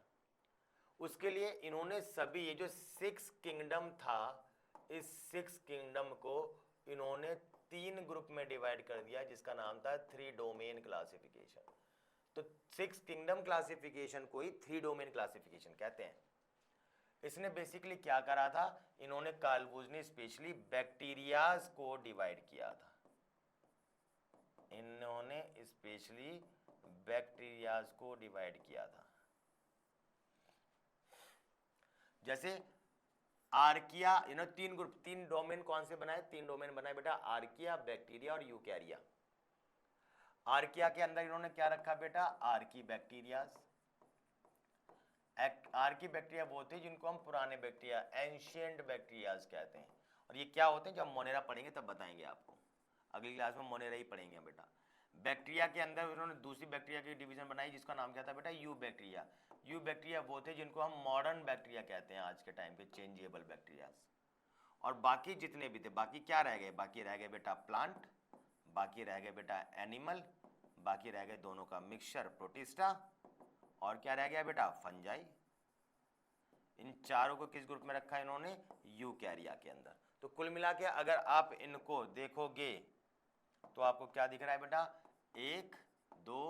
A: उसके लिए इन्होंने सभी, ये जो 6 किंगडम था, इस 6 किंगडम को इन्होंने 3 ग्रुप में डिवाइड कर दिया, जिसका नाम था 3 डोमेन क्लासिफिकेशन। तो 6 किंगडम क्लासिफिकेशन को ही 3 डोमेन क्लासिफिकेशन कहते हैं। इसने बेसिकली क्या करा था? इन्होंने, कार्ल वूज ने स्पेशली बैक्टीरियाज को डिवाइड किया था। इन्होंने स्पेशली बैक्टीरियाज को डिवाइड किया था। जैसे आर्किया, 3 ग्रुप, 3 डोमेन कौन से बनाए? 3 डोमेन बनाए बेटा, आर्किया, बैक्टीरिया और यूकैरिया। आर्किया के अंदर इन्होंने क्या रखा बेटा? Archie bacterias. आर्की बैक्टीरिया वो होते हैं जिनको हम पुराने बैक्टीरिया, एंशिएंट बैक्टीरियाज कहते हैं। और ये क्या होते हैं? जब मोनेरा पढ़ेंगे तब बताएंगे आपको, अगली क्लास में मोनेरा ही पढ़ेंगे बेटा। बैक्टीरिया के अंदर उन्होंने दूसरी बैक्टीरिया की डिवीजन बनाई, जिसका नाम क्या था बेटा? You bacteria. यू बैक्टीरिया वो थे जिनको हम मॉडर्न बैक्टीरिया कहते हैं आज के टाइम पे, चेंजेबल बैक्टीरियाज। और बाकी जितने भी थे, बाकी क्या रह गए? बाकी रह गए बेटा प्लांट, बाकी रह गए बेटा एनिमल, बाकी रह गए दोनों का मिक्सचर प्रोटिस्टा, और क्या रह गया बेटा? फंजाई। इन चारों को किस ग्रुप में रखा है इन्होंने? यूकैरिया के अंदर। तो कुल मिला के अगर आप इनको देखोगे तो आपको क्या दिख रहा है बेटा? 1 2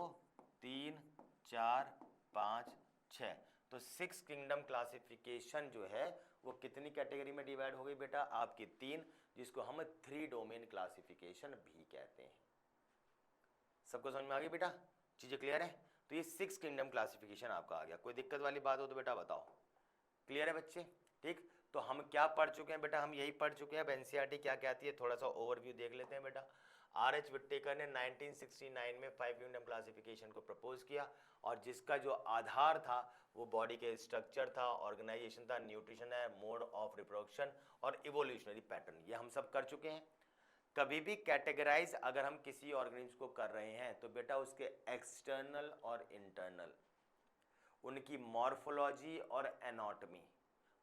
A: 3 4 5 6। तो 6 किंगडम क्लासिफिकेशन जो है वो कितनी कैटेगरी में डिवाइड हो गई बेटा? आपकी 3, जिसको हम 3 डोमेन क्लासिफिकेशन भी कहते हैं। सबको समझ में आ गई बेटा? चीजें क्लियर है? तो ये 6 किंगडम क्लासिफिकेशन आपका आ गया। कोई दिक्कत वाली बात हो तो बेटा बताओ। क्लियर है बच्चे? ठीक। तो हम क्या पढ़ चुके हैं बेटा? हम यही पढ़ चुके हैं। अब एनसीईआरटी क्या कहती है थोड़ा सा ओवरव्यू देख लेते हैं बेटा। R.H. विटेकर ने 1969 में 5 किंगडम क्लासिफिकेशन को प्रपोज किया, और जिसका जो आधार था वो बॉडी के स्ट्रक्चर था, ऑर्गेनाइजेशन था, न्यूट्रिशन है, मोड ऑफ रिप्रोडक्शन और इवोल्यूशनरी पैटर्न, ये हम सब कर चुके हैं। कभी भी कैटेगराइज अगर हम किसी ऑर्गेनिज्म को कर रहे हैं तो बेटा उसके एक्सटर्नल और इंटरनल, उनकी मॉर्फोलॉजी और एनाटॉमी,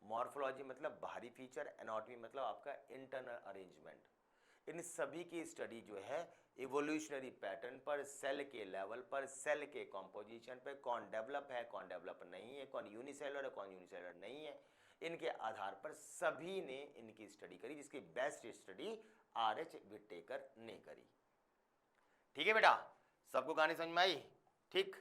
A: मॉर्फोलॉजी मतलब बाहरी फीचर, एनाटॉमी मतलब आपका इंटरनल अरेंजमेंट। इन सभी की स्टडी जो है इवोल्यूशनरी पैटर्न पर, सेल के लेवल पर, सेल के कॉम्पोजिशन पर, कौन डेवलप है कौन डेवलप नहीं है, कौन यूनिसेलुलर है कौन यूनिसेलुलर नहीं है, इनके आधार पर सभी ने इनकी स्टडी करी, जिसकी बेस्ट स्टडी आर.एच. विटेकर ने करी। ठीक है बेटा, सबको कहानी समझ में आई? ठीक,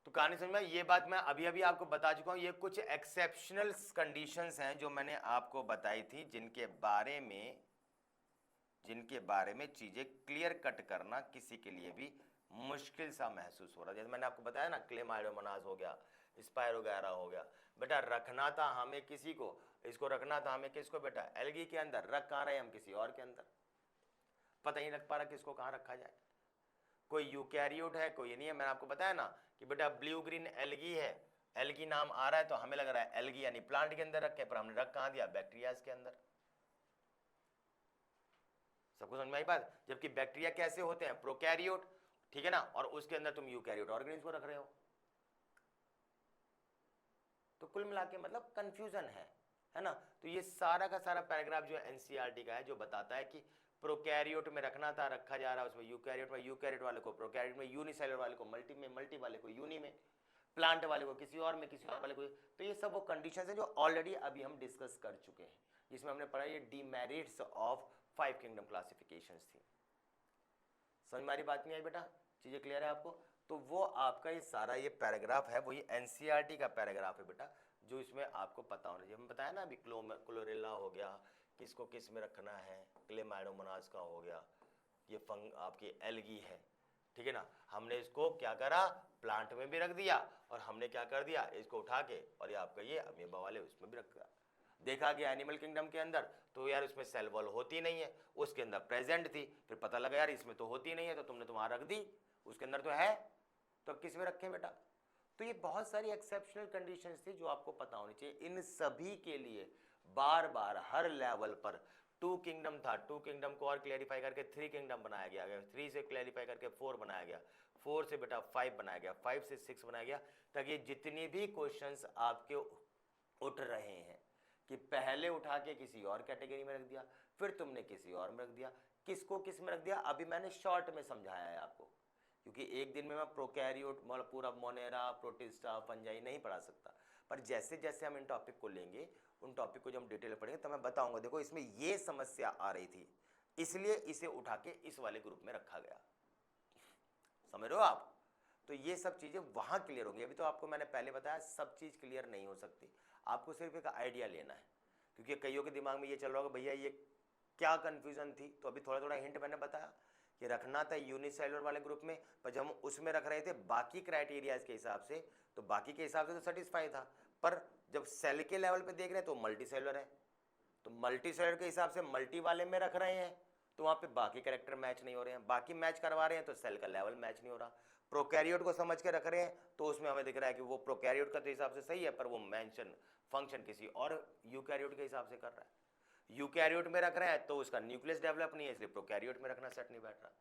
A: तो कहानी समझ में आई। ये बात मैं अभी अभी आपको बता चुका हूं, ये कुछ एक्सेप्शनल कंडीशंस हैं जो मैंने आपको बताई थी, जिनके बारे में चीजें क्लियर कट करना किसी के लिए भी मुश्किल सा महसूस हो रहा है। जैसे मैंने आपको बताया ना, क्लेमाइडोमोनास हो गया, स्पायरोगैरा हो गया। बेटा रखना था हमें किसी को, इसको रखना था हमें किसको बेटा, एल्गी के अंदर। रख कहाँ रहे हम, किसी और के अंदर। पता ही नहीं लग पा रहा किसको कहाँ रखा जाए। कोई यूकैरियोट है, कोई नहीं है। मैंने आपको बताया ना कि बेटा ब्लू ग्रीन एल्गी है, एल्गी नाम आ रहा है तो हमें लग रहा है एल्गी यानी प्लांट के अंदर रखे, पर हमने रख कहाँ दिया, बैक्टीरियाज के अंदर। सबको समझ में आई बात? जबकि बैक्टीरिया कैसे होते हैं, प्रोकैरियोट, ठीक है ना, और उसके अंदर तुम यूकैरियोट ऑर्गेनिज्म को रख रहे हो। तो कुल मिला के मतलब कंफ्यूजन है ना। तो ये सारा का सारा पैराग्राफ जो एनसीईआरटी का है, जो बताता है कि प्रोकैरियोट में रखना था, रखा जा रहा है उसमें यूकैरियोट में, यूकैरियोट वाले को प्रोकैरियोट में, यूनिसेलुलर वाले को मल्टी में, मल्टी वाले को यूनि में, प्लांट वाले को किसी और में, किसी और वाले को। तो ये सब वो कंडीशंस हैं जो ऑलरेडी अभी हम डिस्कस कर चुके हैं, जिसमें हमने पढ़ा ये डीमेरिट्स ऑफ 5 किंगडम क्लासिफिकेशंस थी। समझ में आ रही बात नहीं आई बेटा? चीजें क्लियर है आपको? तो वो आपका ये सारा ये पैराग्राफ है, वो ये एनसीईआरटी का पैराग्राफ है बेटा, जो इसमें आपको पता होना चाहिए। हम बताया ना अभी, क्लोरेला हो गया, किसको किस में रखना है, क्लेमाइडोमोनास का हो गया, ये फंग आपकी एल्गी है, ठीक है ना। हमने इसको क्या करा, प्लांट में भी रख दिया, और हमने क्या कर दिया, इसको उठा के और ये आपका ये अमीबा वाले उसमें भी रख दिया। देखा गया एनिमल किंगडम के अंदर तो यार इसमें सेल वॉल होती नहीं है, उसके अंदर प्रेजेंट थी, फिर पता लगा यार इसमें तो होती नहीं है, तो तुमने वहां रख दी, उसके अंदर तो है, तो अब किस में रखें बेटा। तो ये बहुत सारी एक्सेप्शनल कंडीशंस थी जो आपको पता होनी चाहिए। इन सभी के लिए बार बार हर लेवल पर 2 किंगडम था, 2 किंगडम को और क्लैरिफाई करके 3 किंगडम बनाया गया, 3 से क्लैरिफाई करके 4 बनाया गया, 4 से बेटा 5 बनाया गया, 5 से 6 बनाया गया, ताकि जितनी भी क्वेश्चंस आपके उठ रहे हैं कि पहले उठा के किसी और कैटेगरी में रख दिया, फिर तुमने किसी और में रख दिया, किसको किस में रख दिया, अभी मैंने शॉर्ट में समझाया है आपको, क्योंकि एक दिन में मैं प्रोकैरियोट पूरा मोनेरा, प्रोटिस्टा, फंजाई नहीं पढ़ा सकता। पर जैसे जैसे हम इन टॉपिक को लेंगे, उन टॉपिक को जब हम डिटेल में पढ़ेंगे तो मैं बताऊंगा, देखो इसमें ये समस्या आ रही थी, इसलिए इसे उठा के इस वाले ग्रुप में रखा गया। समझ रहे हो आप? तो ये सब चीजें वहां क्लियर होंगी। अभी तो आपको मैंने पहले बताया सब चीज क्लियर नहीं हो सकती, आपको सिर्फ एक आइडिया लेना है, क्योंकि कईयों के दिमाग में ये चल रहा होगा भैया ये क्या कंफ्यूजन थी। तो अभी थोड़ा थोड़ा हिंट मैंने बताया कि रखना था यूनिसेलुलर वाले ग्रुप में, पर जब हम उसमें रख रहे थे बाकी क्राइटेरियाज के हिसाब से, तो बाकी के हिसाब से तो सेटिस्फाई था, पर जब सेल के लेवल पे देख रहे हैं तो मल्टी सेलुलर है, तो मल्टी सेलुलर के हिसाब से मल्टी वाले में रख रहे हैं, तो वहां पे बाकी कैरेक्टर मैच नहीं हो रहे हैं, बाकी मैच करवा रहे हैं तो सेल का लेवल मैच नहीं हो रहा। प्रोकैरियोट को समझ के रख रहे हैं तो उसमें हमें दिख रहा है कि वो प्रोकैरियोट का तो हिसाब से सही है, पर वो मेंशन फंक्शन किसी और यूकैरियोट के हिसाब से कर रहा है। यूकैरियोट में रख रहे हैं तो उसका न्यूक्लियस डेवलप नहीं है, इसलिए प्रोकैरियोट में रखना सेट नहीं बैठ रहा।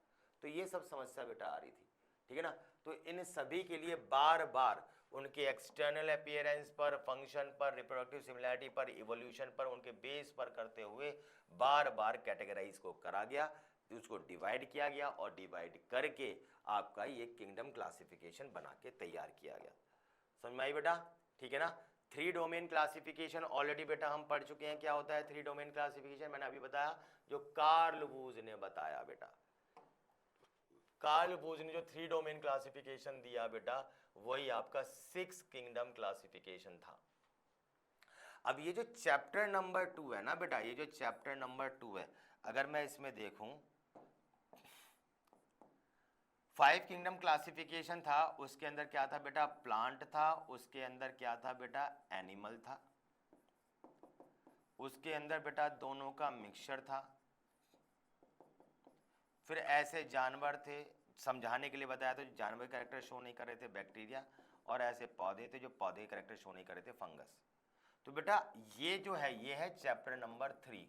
A: तो ये सब समस्या बेटा आ रही थी, ठीक है ना। तो इन सभी के लिए बार बार उनके एक्सटर्नल अपीयरेंस पर, फंक्शन पर, रिप्रोडक्टिव सिमिलैरिटी पर, इवोल्यूशन पर, उनके बेस पर करते हुए बार बार कैटेगराइज को करा गया, उसको डिवाइड किया गया, और डिवाइड करके आपका ये किंगडम क्लासिफिकेशन बना के तैयार किया गया। समझ में आई बेटा? ठीक है ना। 3 डोमेन क्लासिफिकेशन ऑलरेडी बेटा हम पढ़ चुके हैं। क्या होता है 3 डोमेन क्लासिफिकेशन? मैंने अभी बताया, जो कार्ल वूज ने बताया बेटा। कार्ल वूज ने जो 3 डोमेन क्लासिफिकेशन दिया बेटा, वही आपका 6 किंगडम क्लासिफिकेशन था। अब ये जो चैप्टर नंबर 2 है ना बेटा, ये जो चैप्टर नंबर 2 है, अगर मैं इसमें देखूं 5 किंगडम क्लासिफिकेशन था, उसके अंदर क्या था बेटा, प्लांट था, उसके अंदर क्या था बेटा, एनिमल था, उसके अंदर बेटा दोनों का मिक्सचर था, फिर ऐसे जानवर थे, समझाने के लिए बताया तो जानवर कैरेक्टर शो नहीं कर रहे थे, बैक्टीरिया, और ऐसे पौधे थे जो पौधे कैरेक्टर शो नहीं कर रहे थे, फंगस। तो बेटा ये जो है, ये है चैप्टर नंबर 3,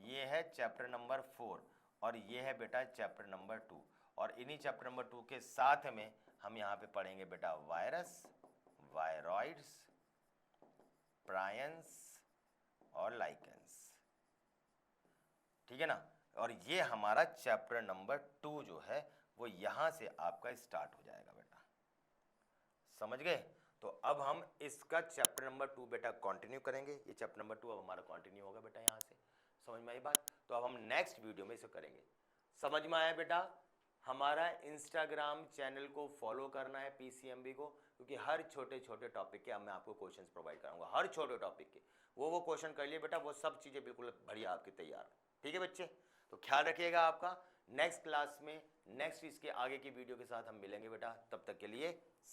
A: ये है चैप्टर नंबर 4, और ये है बेटा चैप्टर नंबर 2। और इन्हीं चैप्टर नंबर 2 के साथ में हम यहाँ पे पढ़ेंगे बेटा वायरस, वायरॉइड्स, प्रायंस और लाइकेंस, ठीक है ना। और ये हमारा चैप्टर नंबर 2 जो है वो यहां से आपका स्टार्ट हो जाएगा बेटा, समझ गए। तो अब हम इसका चैप्टर नंबर 2 बेटा कंटिन्यू करेंगे। ये चैप्टर नंबर 2 अब हमारा कंटिन्यू होगा बेटा यहां से, समझ में आई बात। तो अब हम नेक्स्ट वीडियो में इसे करेंगे। समझ में आया बेटा। हमारा इंस्टाग्राम चैनल को फॉलो करना है पीसीएमबी को, क्योंकि हर छोटे छोटे टॉपिक के अब मैं आपको क्वेश्चंस प्रोवाइड कराऊंगा, हर छोटे टॉपिक के। वो क्वेश्चन कर लिए बेटा, वो सब चीज़ें बिल्कुल बढ़िया आपकी तैयार, ठीक है बच्चे। तो ख्याल रखिएगा आपका। नेक्स्ट क्लास में नेक्स्ट इसके आगे की वीडियो के साथ हम मिलेंगे बेटा, तब तक के लिए